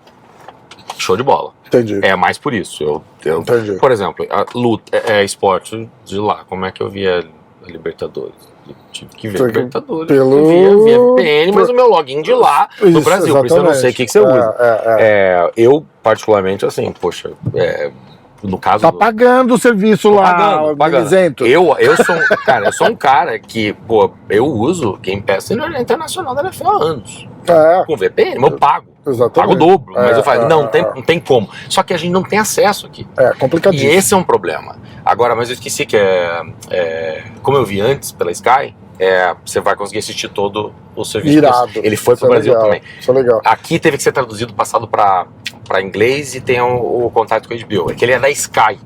show de bola. Entendi. É mais por isso. Entendi. Por exemplo, a luta esporte de lá. Como é que eu via a Libertadores? Eu tive que ver Libertadores. Eu via VPN, mas o meu login de lá do Brasil. Por isso eu não sei o que você usa. Eu, particularmente, assim, poxa, no caso... Tá pagando o serviço lá, pagando. isento. Eu sou um cara que, pô, eu uso Game Pass internacional da NFL há anos. Com VPN, mas eu pago. Exatamente. Pago o dobro. Mas eu falo, não tem como. Só que a gente não tem acesso aqui. É complicadíssimo. E esse é um problema. Agora, mas eu esqueci que como eu vi antes pela Sky, você vai conseguir assistir todo o serviço. Irado. Ele foi Isso pro Brasil legal. também. Isso é legal. Aqui teve que ser traduzido, passado para inglês e tem o contato com a HBO. É que ele é da Sky.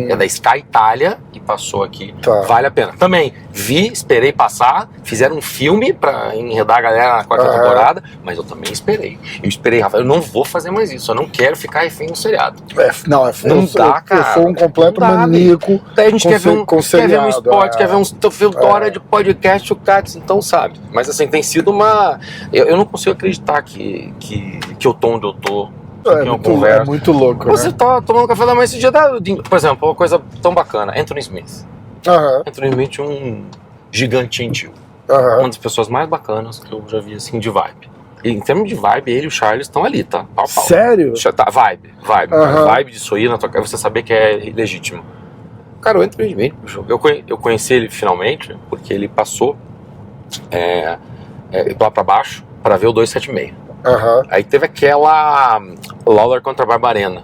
É da Sky Itália e passou aqui. Tá. Vale a pena. Também esperei passar, fizeram um filme pra enredar a galera na quarta temporada, mas eu também esperei. Eu esperei, Rafael, eu não vou fazer mais isso, eu não quero ficar refém no seriado. Não dá, cara. Eu sou um completo maníaco. Daí a gente quer ver um esporte, quer ver hora de podcast, o Cats, então sabe. Mas assim, tem sido uma... Eu não consigo acreditar que eu tô onde eu tô. É muito louco, Você né? tá tomando café da manhã esse dia, por exemplo, uma coisa tão bacana, Anthony Smith. Anthony Smith, um gigante gentil. Uma das pessoas mais bacanas que eu já vi, assim, de vibe. E em termos de vibe, ele e o Charles estão ali, tá? Pau, pau. Sério? Tá, vibe. Vibe de sorrir na tua cara, você saber que é legítimo. Cara, o Anthony Smith, eu conheci ele finalmente, porque ele passou lá pra baixo pra ver o 276. Aí teve aquela Lawler contra a Barbarena.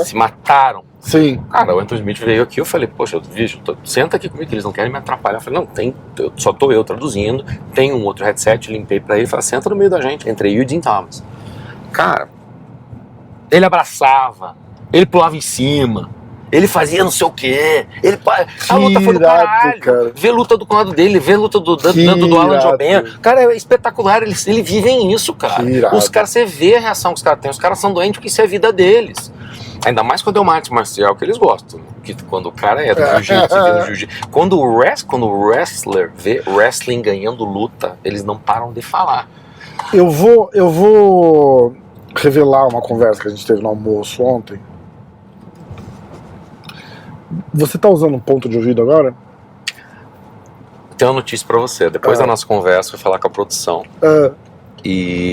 Se mataram. Sim. Cara, o Anthony Smith veio aqui, eu falei, poxa, senta aqui comigo, que eles não querem me atrapalhar. Eu falei, não, só tô eu traduzindo, tem um outro headset, limpei pra ele, falei, senta no meio da gente, entre eu e o Dean Thomas. Cara, ele abraçava, ele pulava em cima, ele fazia não sei o quê, a luta foi do caralho, cara. Vê luta do lado dele, vê luta do Alan Jobem, cara, é espetacular, eles vivem isso, cara. Os caras, você vê a reação que os caras têm, os caras são doentes porque isso é a vida deles. Ainda mais quando é uma arte marcial que eles gostam. Que quando o cara é do jiu-jitsu, quando o wrestler vê wrestling ganhando luta, eles não param de falar. Eu vou revelar uma conversa que a gente teve no almoço ontem. Você tá usando um ponto de ouvido agora? Tenho uma notícia pra você. Depois da nossa conversa, eu vou falar com a produção.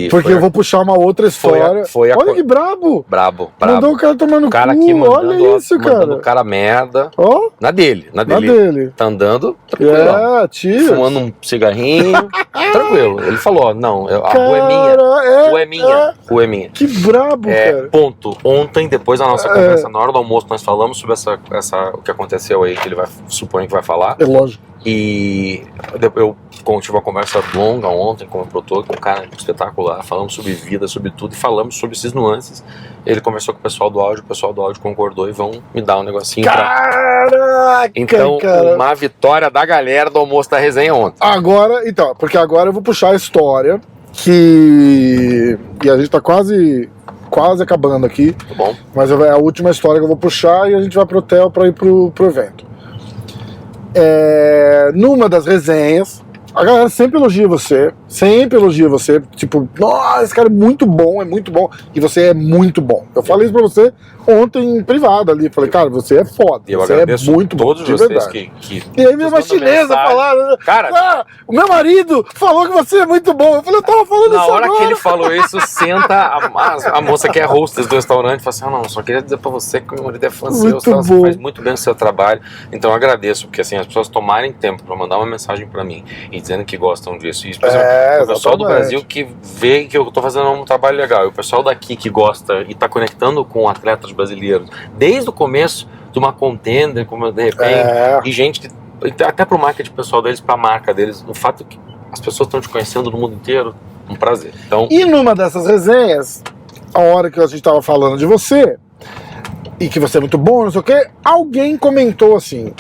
Porque eu vou puxar uma outra história. Olha que brabo! Brabo. Mandou o cara tomar no cu. Aqui olha isso, cara. Mandando o cara merda. Na dele. Tá andando tranquilo. Tio. Fumando um cigarrinho. Tranquilo. Ele falou, não, a rua é minha. Rua é minha. Que brabo, cara. Ponto. Ontem, depois da nossa conversa, na hora do almoço, nós falamos sobre o que aconteceu aí, que ele supõe que vai falar. É lógico. E eu tive uma conversa longa ontem com o produtor, com um cara espetacular, falamos sobre vida, sobre tudo, e falamos sobre esses nuances. Ele conversou com o pessoal do áudio concordou e vão me dar um negocinho. Caraca, então, cara. Uma vitória da galera do almoço da resenha ontem. Porque agora eu vou puxar a história e a gente tá quase acabando aqui. Tá bom. Mas é a última história que eu vou puxar e a gente vai pro hotel pra ir pro evento. Numa das resenhas, a galera sempre elogia você, tipo, nossa, esse cara é muito bom, e você é muito bom. Eu falei isso pra você ontem em privado ali, falei, cara, você é foda, eu você agradeço é muito bom, todos vocês que E aí mesmo a chinesa falaram, cara, o meu marido falou que você é muito bom. Eu falei, eu tava falando isso agora. Na hora que ele falou isso, senta a moça que é hostess do restaurante e fala assim, não, só queria dizer pra você que o meu marido é fã seu, você faz muito bem o seu trabalho. Então eu agradeço, porque assim, as pessoas tomarem tempo pra mandar uma mensagem pra mim e dizendo que gostam disso. E o pessoal do Brasil que vê que eu tô fazendo um trabalho legal, e o pessoal daqui que gosta e tá conectando com atletas brasileiros desde o começo de uma contender, como de repente, e gente que até pro marketing pessoal deles, pra marca deles, o fato que as pessoas estão te conhecendo no mundo inteiro, um prazer. Então, e numa dessas resenhas, a hora que a gente tava falando de você e que você é muito bom, não sei o que, alguém comentou assim,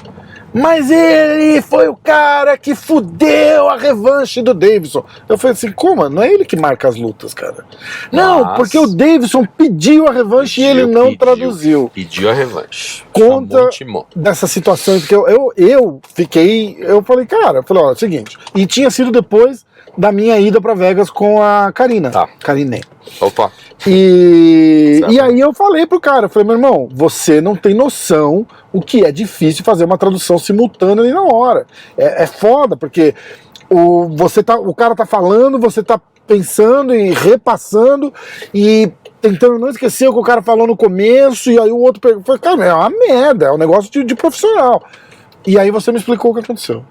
mas ele foi o cara que fudeu a revanche do Davidson. Eu falei assim, como? Não é ele que marca as lutas, cara. Não, porque o Davidson pediu a revanche e ele não traduziu. Pediu a revanche. Conta dessa situação, porque eu falei, cara, ó, é o seguinte, e tinha sido depois da minha ida pra Vegas com a Karina. Karine. Opa. E aí eu falei pro cara, falei, meu irmão, você não tem noção o que é difícil fazer uma tradução simultânea ali na hora. É foda, porque o cara tá falando, você tá pensando e repassando, e tentando não esquecer o que o cara falou no começo, e aí o outro pegou. Falei, cara, é uma merda, é um negócio de profissional. E aí você me explicou o que aconteceu.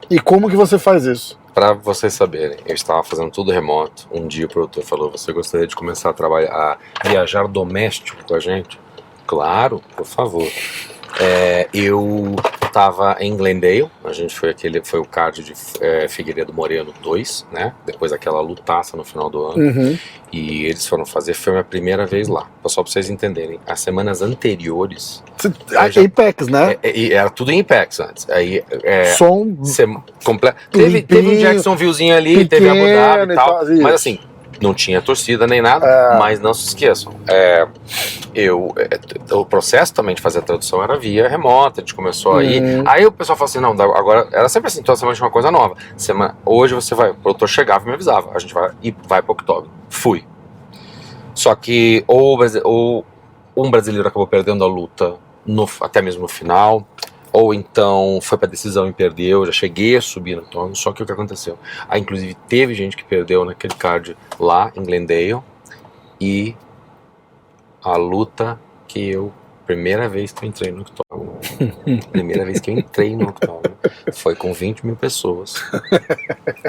E como que você faz isso? Pra vocês saberem, eu estava fazendo tudo remoto. Um dia o produtor falou: você gostaria de começar a trabalhar, a viajar doméstico com a gente? Claro, por favor. Eu estava em Glendale, a gente foi o card de Figueiredo Moreno 2, né? Depois daquela lutaça no final do ano. Uhum. E eles foram fazer, foi a minha primeira vez lá. Só pra vocês entenderem, as semanas anteriores. Apex, né? Era tudo em Apex antes. Aí, Som teve um Jacksonvillezinho ali, teve Abu Dhabi e tal. Isso. Mas assim, não tinha torcida nem nada, mas não se esqueçam. O processo também de fazer a tradução era via remota, a gente começou a ir. Aí o pessoal falou assim: não, agora era sempre assim, toda semana tinha uma coisa nova. Hoje você vai, o produtor chegava e me avisava: a gente vai pro octógono. Fui. Só que ou um brasileiro acabou perdendo a luta até mesmo no final, ou então foi pra decisão e perdeu. Já cheguei a subir no octógono, só que o que aconteceu? Aí inclusive teve gente que perdeu naquele card lá em Glendale, e a luta primeira vez que eu entrei no octógono, foi com 20 mil pessoas,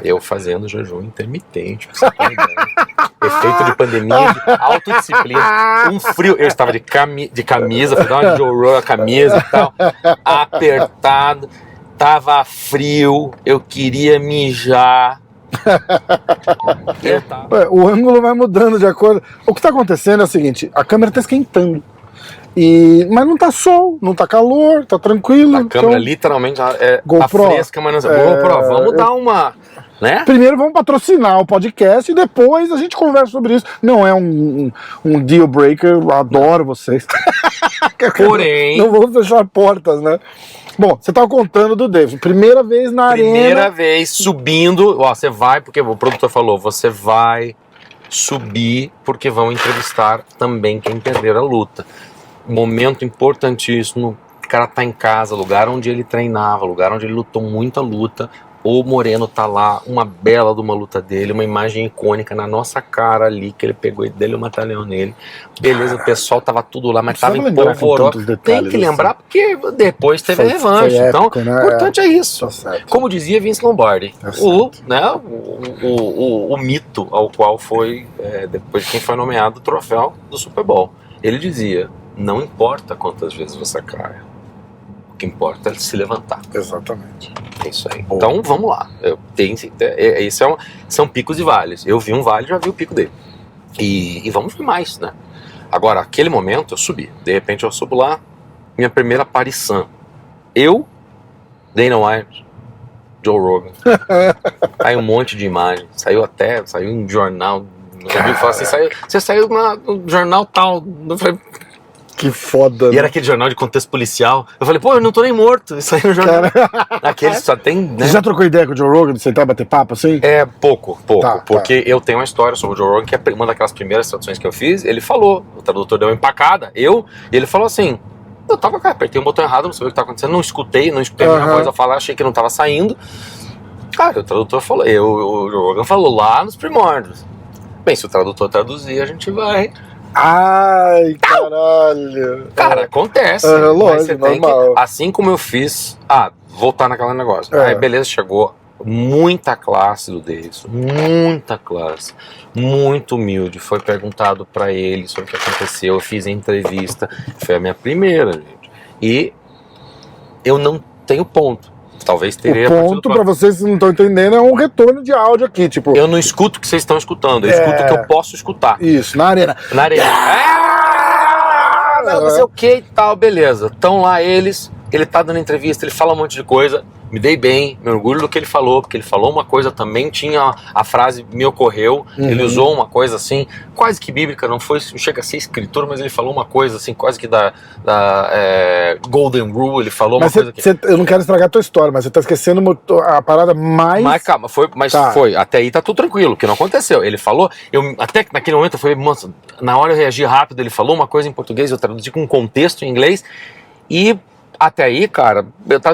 eu fazendo jejum intermitente, pra você ter ideia. Efeito de pandemia, de autodisciplina, um frio, eu estava de camisa, fui dar uma de Joe Rogan, a camisa e tal, apertado, tava frio, eu queria mijar. O ângulo vai mudando de acordo. O que está acontecendo é o seguinte: a câmera está esquentando. Mas não tá sol, não tá calor, tá tranquilo. A câmera literalmente tá fresca, mas GoPro, vamos dar uma. Né? Primeiro vamos patrocinar o podcast e depois a gente conversa sobre isso. Não é um deal breaker, eu adoro vocês. Porém. Não vamos fechar portas, né? Bom, você tava contando do Davidson. Primeira vez na arena. Primeira vez subindo. Ó, você vai, porque o produtor falou, você vai subir porque vão entrevistar também quem perder a luta. Momento importantíssimo. O cara tá em casa, lugar onde ele treinava, lugar onde ele lutou muita luta. O Moreno tá lá, uma bela de uma luta dele, uma imagem icônica na nossa cara ali, que ele pegou e deu um batalhão nele. Beleza, o pessoal tava tudo lá, mas tava em polvorosa. Tem que lembrar, assim, porque depois teve a revanche. Épico, então, o importante é isso. Como dizia Vince Lombardi, o mito ao qual foi, depois de quem foi nomeado o troféu do Super Bowl. Ele dizia: não importa quantas vezes você cai, o que importa é se levantar. Exatamente. É isso aí. Boa. Então vamos lá. São picos e vales. Eu vi um vale e já vi o pico dele. E vamos ver mais, né? Agora, aquele momento eu subi. De repente eu subo lá, minha primeira aparição. Eu, Dana White, Joe Rogan. Aí um monte de imagens. Saiu em jornal. Você saiu no jornal tal. Eu falei, que foda. E né? Era aquele jornal de contexto policial. Eu falei, pô, eu não tô nem morto. Isso aí no jornal. Aquele só tem. Né? Você já trocou ideia com o Joe Rogan de sentar e bater papo assim? Pouco. Porque eu tenho uma história sobre o Joe Rogan, que é uma daquelas primeiras traduções que eu fiz. Ele falou, o tradutor deu uma empacada, e ele falou assim: eu tava, cara, apertei o botão errado, não sabia o que tava acontecendo, não escutei minha voz a falar, achei que não tava saindo. Cara, o tradutor falou, o Joe Rogan falou lá nos primórdios. Bem, se o tradutor traduzir, a gente vai. Ai, caralho. Cara, acontece. Lógico, você tem normal. que, assim como eu fiz, voltar naquele negócio. Aí, beleza, chegou muita classe do Davidson, muita classe, muito humilde. Foi perguntado pra ele sobre o que aconteceu, eu fiz a entrevista, foi a minha primeira, gente. E eu não tenho ponto. Talvez teria. O ponto, pra vocês que não estão entendendo, é um retorno de áudio aqui, tipo. Eu não escuto o que vocês estão escutando, eu escuto o que eu posso escutar. Isso, na arena. Na arena. Não sei o que e tal, beleza. Estão lá eles, ele tá dando entrevista, ele fala um monte de coisa. Me dei bem, me orgulho do que ele falou, porque ele falou uma coisa também, tinha a frase, me ocorreu, ele usou uma coisa assim, quase que bíblica, não chega a ser escritor, mas ele falou uma coisa assim, quase que da Golden Rule, ele falou uma coisa que... Eu não quero estragar a tua história, mas você tá esquecendo a parada mais... Mas calma, foi, até aí tá tudo tranquilo, que não aconteceu, ele falou, até que naquele momento eu falei, nossa, na hora eu reagi rápido, ele falou uma coisa em português, eu traduzi com um contexto em inglês, e... Até aí, cara,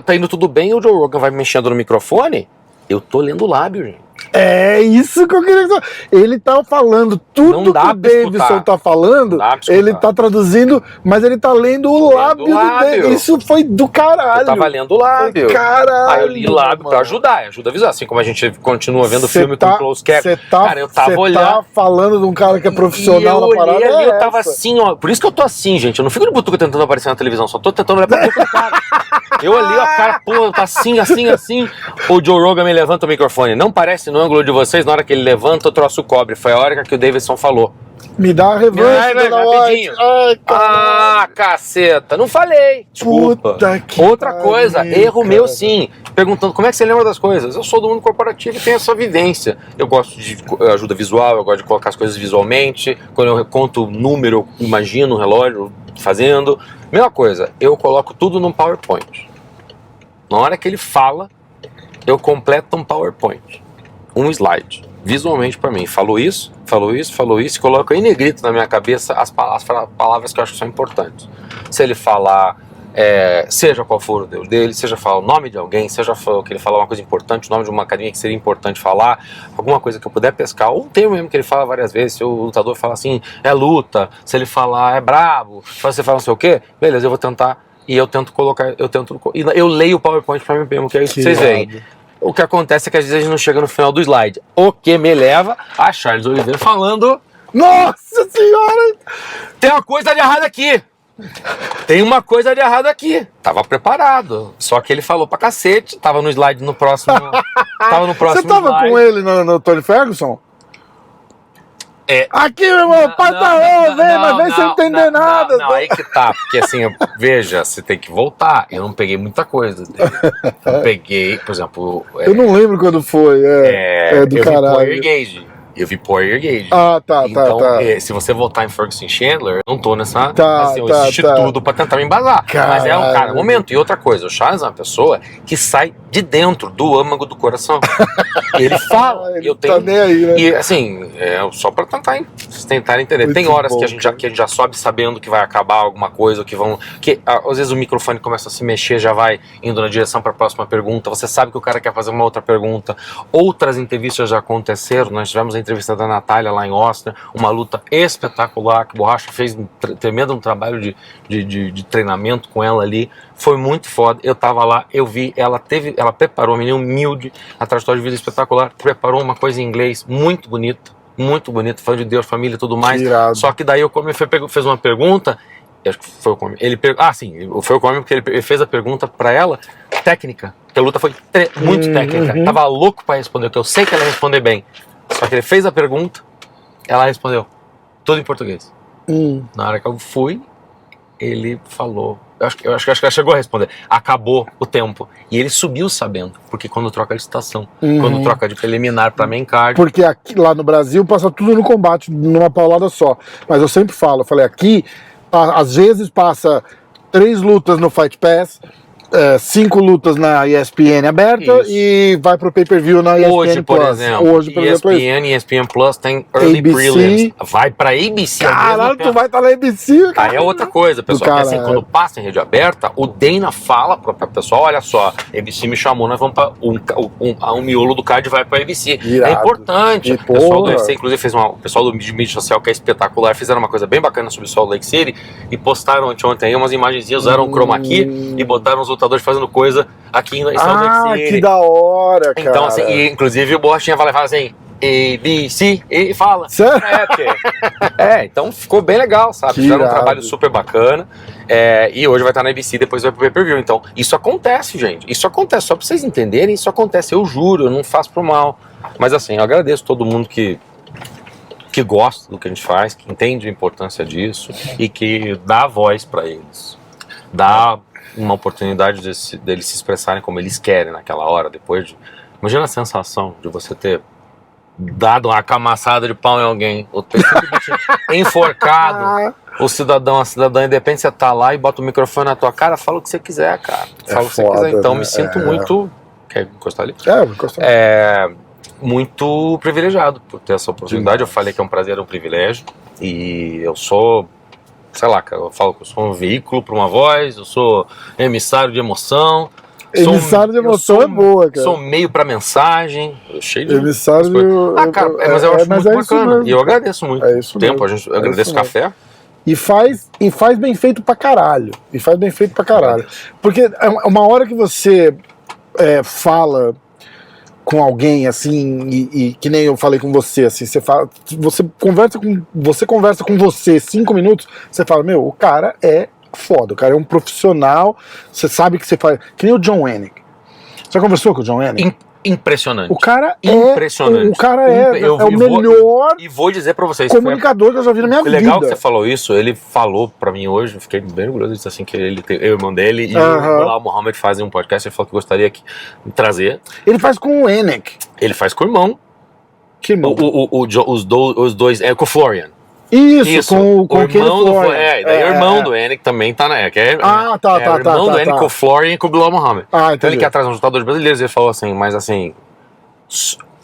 tá indo tudo bem, o Joe Rogan vai mexendo no microfone, eu tô lendo o lábio, gente. É isso que eu queria dizer. Ele tá falando tudo Não dá que o pra Davidson escutar. tá falando, Não dá pra escutar. ele tá traduzindo, mas ele tá lendo o lábio do lábio. Davidson. Isso foi do caralho. Eu tava lendo o lábio. Foi caralho. Aí eu li o lábio pra mano. ajudar, ajuda a avisar. Assim como a gente continua vendo Cê filme tá- com close cap. cê tá, Cara, eu tava cê olhando. tá falando de um cara que é profissional E eu na parada. olhei ali, é eu tava essa. assim, ó. Por isso que eu tô assim, gente. Eu não fico de butuca tentando aparecer na televisão, só tô tentando olhar pra boca do cara. Eu ali, ó, cara, pô, tá assim. O Joe Rogan me levanta o microfone. Não parece no ângulo de vocês, na hora que ele levanta, o troço cobre. Foi a hora que o Davidson falou. Me dá a revanche, Ai, Dana rapidinho. White. Ai, Ah, caceta, não falei. Desculpa. Puta que Outra pariu, coisa, erro cara. meu sim. Perguntando como é que você lembra das coisas. Eu sou do mundo corporativo e tenho essa vivência. Eu gosto de ajuda visual, eu gosto de colocar as coisas visualmente. Quando eu conto o número, eu imagino o relógio fazendo. Mesma coisa, eu coloco tudo num PowerPoint. Na hora que ele fala, eu completo um PowerPoint. Um slide. Visualmente pra mim. Falou isso, e coloco em negrito na minha cabeça as palavras que eu acho que são importantes. Se ele falar, seja qual for o Deus dele, seja falar o nome de alguém, seja que ele falar uma coisa importante, o nome de uma academia que seria importante falar, alguma coisa que eu puder pescar, ou um termo mesmo que ele fala várias vezes, se o lutador fala assim, é luta, se ele falar é brabo, se você fala não sei o quê, beleza, eu vou tentar, e eu tento colocar, eu leio o PowerPoint pra mim mesmo, que é isso que vocês veem. O que acontece é que às vezes a gente não chega no final do slide. O que me leva a Charles Oliveira falando: Nossa senhora! tem uma coisa de errado aqui. Tem uma coisa de errado aqui. Tava preparado. Só que ele falou pra cacete. Tava no slide no próximo. Tava no próximo Você tava slide. com ele no Tony Ferguson? É. Aqui, meu irmão, pantalão, vem, mas vem sem entender nada. Não, aí que tá. Porque assim, veja, você tem que voltar. Eu não peguei muita coisa dele. Eu peguei, por exemplo. Eu não lembro quando foi. É do eu caralho. Eu vi Poirier Gage. Ah, tá. Se você voltar em Ferguson Chandler, eu não tô nessa. Eu Tá. assisti tudo pra tentar me embasar. Mas é um cara, Caralho. momento. E outra coisa, o Charles é uma pessoa que sai de dentro do âmago do coração. Ele fala. Ele eu tá tenho. nem aí, né? E assim, só pra tentar entender. Muito Tem horas bom, que a gente já sobe sabendo que vai acabar alguma coisa, que vão. Que às vezes o microfone começa a se mexer, já vai indo na direção pra próxima pergunta. Você sabe que o cara quer fazer uma outra pergunta. Outras entrevistas já aconteceram. Nós tivemos a entrevista da Natália lá em Austin, uma luta espetacular, que o Borracha fez um tremendo trabalho de treinamento com ela ali. Foi muito foda. Eu tava lá, eu vi, ela preparou, uma menina humilde, a trajetória de vida espetacular, preparou uma coisa em inglês muito bonita, fã de Deus, família e tudo mais. Irado. Só que daí o Come fez uma pergunta, acho que foi o Come, foi o Come porque ele fez a pergunta pra ela, técnica, porque a luta foi muito técnica, tava louco pra responder, porque eu sei que ela ia responder bem. Só que ele fez a pergunta, ela respondeu, tudo em português. Na hora que eu fui, ele falou, eu acho que ela chegou a responder, acabou o tempo. E ele subiu sabendo, porque quando troca de estação, quando troca de preliminar pra main card. Porque aqui, lá no Brasil passa tudo no combate, numa paulada só. Mas eu sempre falei, aqui, às vezes passa 3 lutas no Fight Pass, 5 lutas na ESPN aberta. Isso. E vai pro pay-per-view na ESPN Hoje, por Plus. exemplo, Hoje, por exemplo, ESPN Plus tem Early ABC. Prelims. Vai pra ABC. Caralho, tu vai estar na ABC, cara. Aí é outra coisa, pessoal. Porque assim, quando passa em rede aberta, o Dana fala pra pessoal, olha só, a ABC me chamou, nós vamos pra um miolo do card vai pra ABC. Irado. É importante. E, o pessoal do porra. UFC, inclusive, o pessoal do mídia social, que é espetacular, fizeram uma coisa bem bacana sobre o Salt Lake City e postaram ontem aí umas imagenzinhas, usaram o chroma key e botaram os lutadores fazendo coisa aqui em Salt Lake City. Que da hora, cara. Então, assim, e, inclusive o Borrachinha fala assim, ABC, e fala. Sério? Então ficou bem legal, sabe? Que Fizeram um irado. trabalho super bacana. E hoje vai estar na ABC, depois vai pro pay-per-view. Então, isso acontece, gente. Isso acontece, só pra vocês entenderem, isso acontece. Eu juro, eu não faço pro mal. Mas assim, eu agradeço todo mundo que gosta do que a gente faz, que entende a importância disso e que dá voz pra eles. Dá uma oportunidade deles se expressarem como eles querem naquela hora, depois de... Imagina a sensação de você ter dado uma camaçada de pau em alguém, ou ter simplesmente enforcado o cidadão, a cidadã, e de repente você tá lá e bota o microfone na tua cara, fala o que você quiser, cara. Fala o que você foda, quiser. Então né? me sinto muito... Quer encostar ali? Vou encostar. Muito privilegiado por ter essa oportunidade. Eu falei que é um prazer, é um privilégio. E eu sou... Sei lá, cara, eu falo que eu sou um veículo para uma voz, eu sou emissário de emoção, Emissário de emoção é boa, cara. Sou meio pra mensagem, cheio de... Emissário... cara, mas eu acho muito bacana. Mesmo. E eu agradeço muito É isso tempo, mesmo. eu agradeço o café. E faz bem feito pra caralho. Porque é uma hora que você fala com alguém, assim, e que nem eu falei com você, assim, você conversa com você 5 minutos, você fala, meu, o cara é foda, o cara é um profissional, você sabe que você faz... Que nem o John Anik. Você já conversou com o John Anik? Impressionante. O cara Impressionante. O cara é o melhor e vou dizer pra vocês, comunicador que eu já vi na minha vida. Legal que você falou isso, ele falou pra mim hoje, eu fiquei bem orgulhoso disso, assim, que eu e o irmão dele e o Bilal Mohammed fazem um podcast, ele falou que gostaria de trazer. Ele faz com o Anik. Ele faz com o irmão. Que irmão? Os dois, com o Florian. Isso, com o irmão do Florian. Daí o irmão do Anik também tá, né? Tá. O irmão do Anik com o Florian e com o Bilal Mohammed. Então ele quer trazer uns lutadores brasileiros, ele falou assim, mas assim,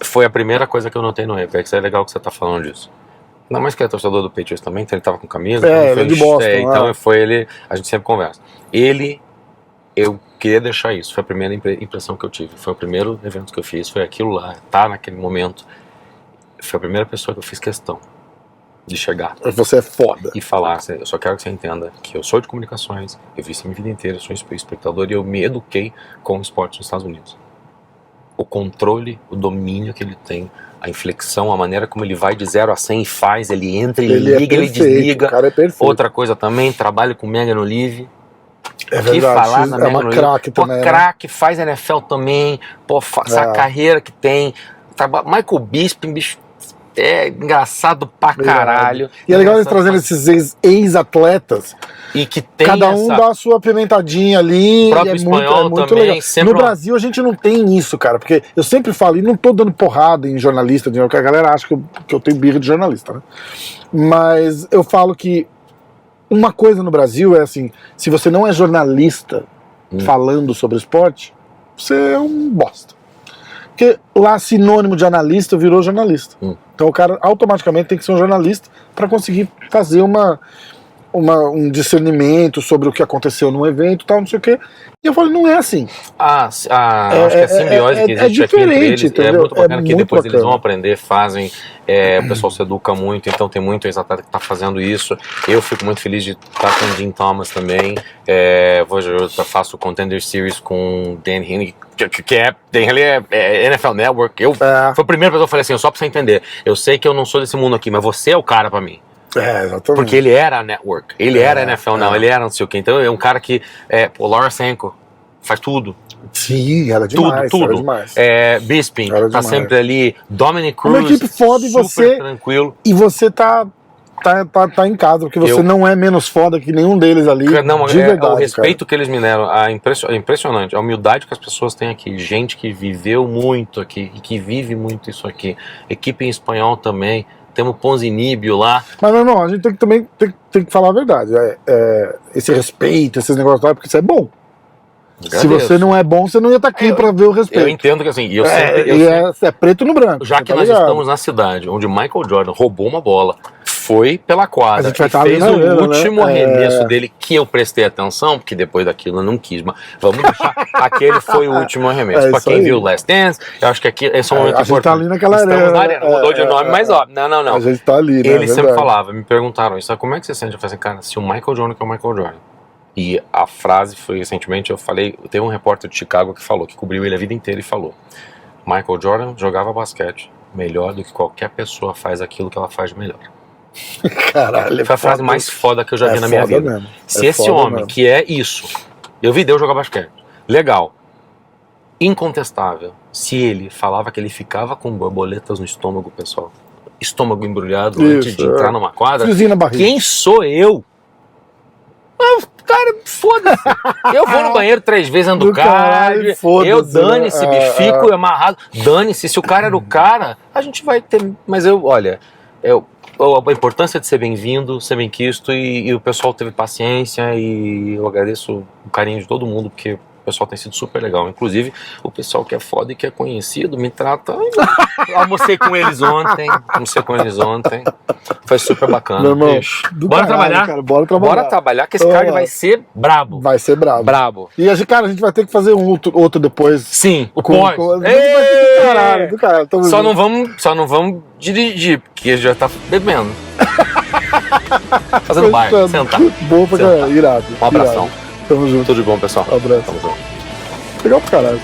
foi a primeira coisa que eu notei no evento, que é legal que você tá falando disso. Não, mas que é torcedor do Patriots também, então ele tava com camisa. Ele é de Boston. Então foi ele, a gente sempre conversa. Eu queria deixar isso, foi a primeira impressão que eu tive, foi o primeiro evento que eu fiz, foi aquilo lá, tá naquele momento. Foi a primeira pessoa que eu fiz questão de chegar. Você é foda. E falar, eu só quero que você entenda que eu sou de comunicações, eu vi isso a minha vida inteira, eu sou um espectador e eu me eduquei com o esporte nos Estados Unidos. O controle, o domínio que ele tem, a inflexão, a maneira como ele vai de 0 a 100 e faz, ele entra, ele liga, ele desliga. O cara é perfeito. Outra coisa também, trabalho com Megan Olive. É verdade, falar na é uma craque também. Craque, faz NFL também, essa carreira que tem. Michael Bisping, bicho, é engraçado pra caralho. E é legal eles trazendo esses ex-atletas. E que tem cada um dá a sua pimentadinha ali. O próprio espanhol muito também. Legal. No Brasil a gente não tem isso, cara. Porque eu sempre falo, e não tô dando porrada em jornalista, porque a galera acha que eu tenho birra de jornalista, né? Mas eu falo que uma coisa no Brasil é assim, se você não é jornalista falando sobre esporte, você é um bosta. Porque lá sinônimo de analista virou jornalista. Então o cara automaticamente tem que ser um jornalista para conseguir fazer um discernimento sobre o que aconteceu num evento e tal, não sei o quê. E eu falei, não é assim. Acho que a simbiose que existe aqui entre eles é muito bacana, que depois eles vão aprender, fazem, o pessoal se educa muito, então tem muito ex-atleta que está fazendo isso. Eu fico muito feliz de estar com o Jim Thomas também. Eu faço o Contender Series com o Dan Heaney, é NFL Network. Foi a primeira pessoa que eu falei assim, só pra você entender, eu sei que eu não sou desse mundo aqui, mas você é o cara pra mim. Exatamente. Porque ele era a Network, ele era a NFL, não, ele era não sei o que. Então é um cara que, o Laura Senko faz tudo. Sim, era demais. Tudo. Era demais. Bisping, era tá demais. Sempre ali. Dominic Cruz, uma equipe foda, e você tranquilo. E você tá em casa, porque você não é menos foda que nenhum deles ali. Não, de verdade, o respeito cara. que eles me deram, impressionante, a humildade que as pessoas têm aqui, gente que viveu muito aqui e que vive muito isso aqui, equipe em espanhol também, temos Ponzinibio lá. Mas não, a gente tem que falar a verdade, esse respeito, esses negócios lá, porque isso é bom. Agradeço. Se você não é bom, você não ia estar aqui pra ver o respeito. Eu entendo que assim, é preto no branco. Já que nós estamos na cidade onde Michael Jordan roubou uma bola, foi pela quadra e fez o último arremesso dele, que eu prestei atenção, porque depois daquilo eu não quis, mas vamos deixar, aquele foi o último arremesso. Pra quem viu Last Dance, eu acho que aqui esse é um momento importante. A gente tá ali naquela Estamos na arena, mudou de nome, mas ó, não. A gente tá ali, né? Ele sempre falava, me perguntaram isso, como é que você sente? Eu falei assim, cara, se o Michael Jordan que é o Michael Jordan. E a frase foi, recentemente, tem um repórter de Chicago que falou, que cobriu ele a vida inteira e falou, Michael Jordan jogava basquete melhor do que qualquer pessoa faz aquilo que ela faz de melhor. Caralho, foi a frase mais foda que eu já vi na minha vida. Mesmo. Se esse homem, mesmo. Que é isso, eu vi Deus jogar basquete, legal, incontestável, se ele falava que ele ficava com borboletas no estômago, pessoal, estômago embrulhado antes de entrar numa quadra, quem sou eu? Cara, foda-se. Eu vou no banheiro 3 vezes, ando caralho, eu dane-se, fico amarrado, dane-se, se o cara era o cara, a gente vai ter, mas olha, a importância de ser bem-vindo, ser bem-quisto e o pessoal teve paciência e eu agradeço o carinho de todo mundo, porque pessoal tem sido super legal. Inclusive, o pessoal que é foda e que é conhecido me trata. Eu almocei com eles ontem. Foi super bacana. Meu irmão, Bicho. do Bora caralho, trabalhar? cara, bora trabalhar. Bora trabalhar que esse card vai ser brabo. Vai ser brabo. Brabo. E, cara, a gente vai ter que fazer outro depois. Sim, o Com- pós. com- vai ter do caralho. Tamo Só junto. não vamos dirigir, porque já tá bebendo. Fazendo bar, Fechando. sentar. Boa pra Sentar. caralho, irado. Um abração. Irado. Tamo junto. Tudo de bom, pessoal. Abraço. Tamo junto. Legal pra caralho.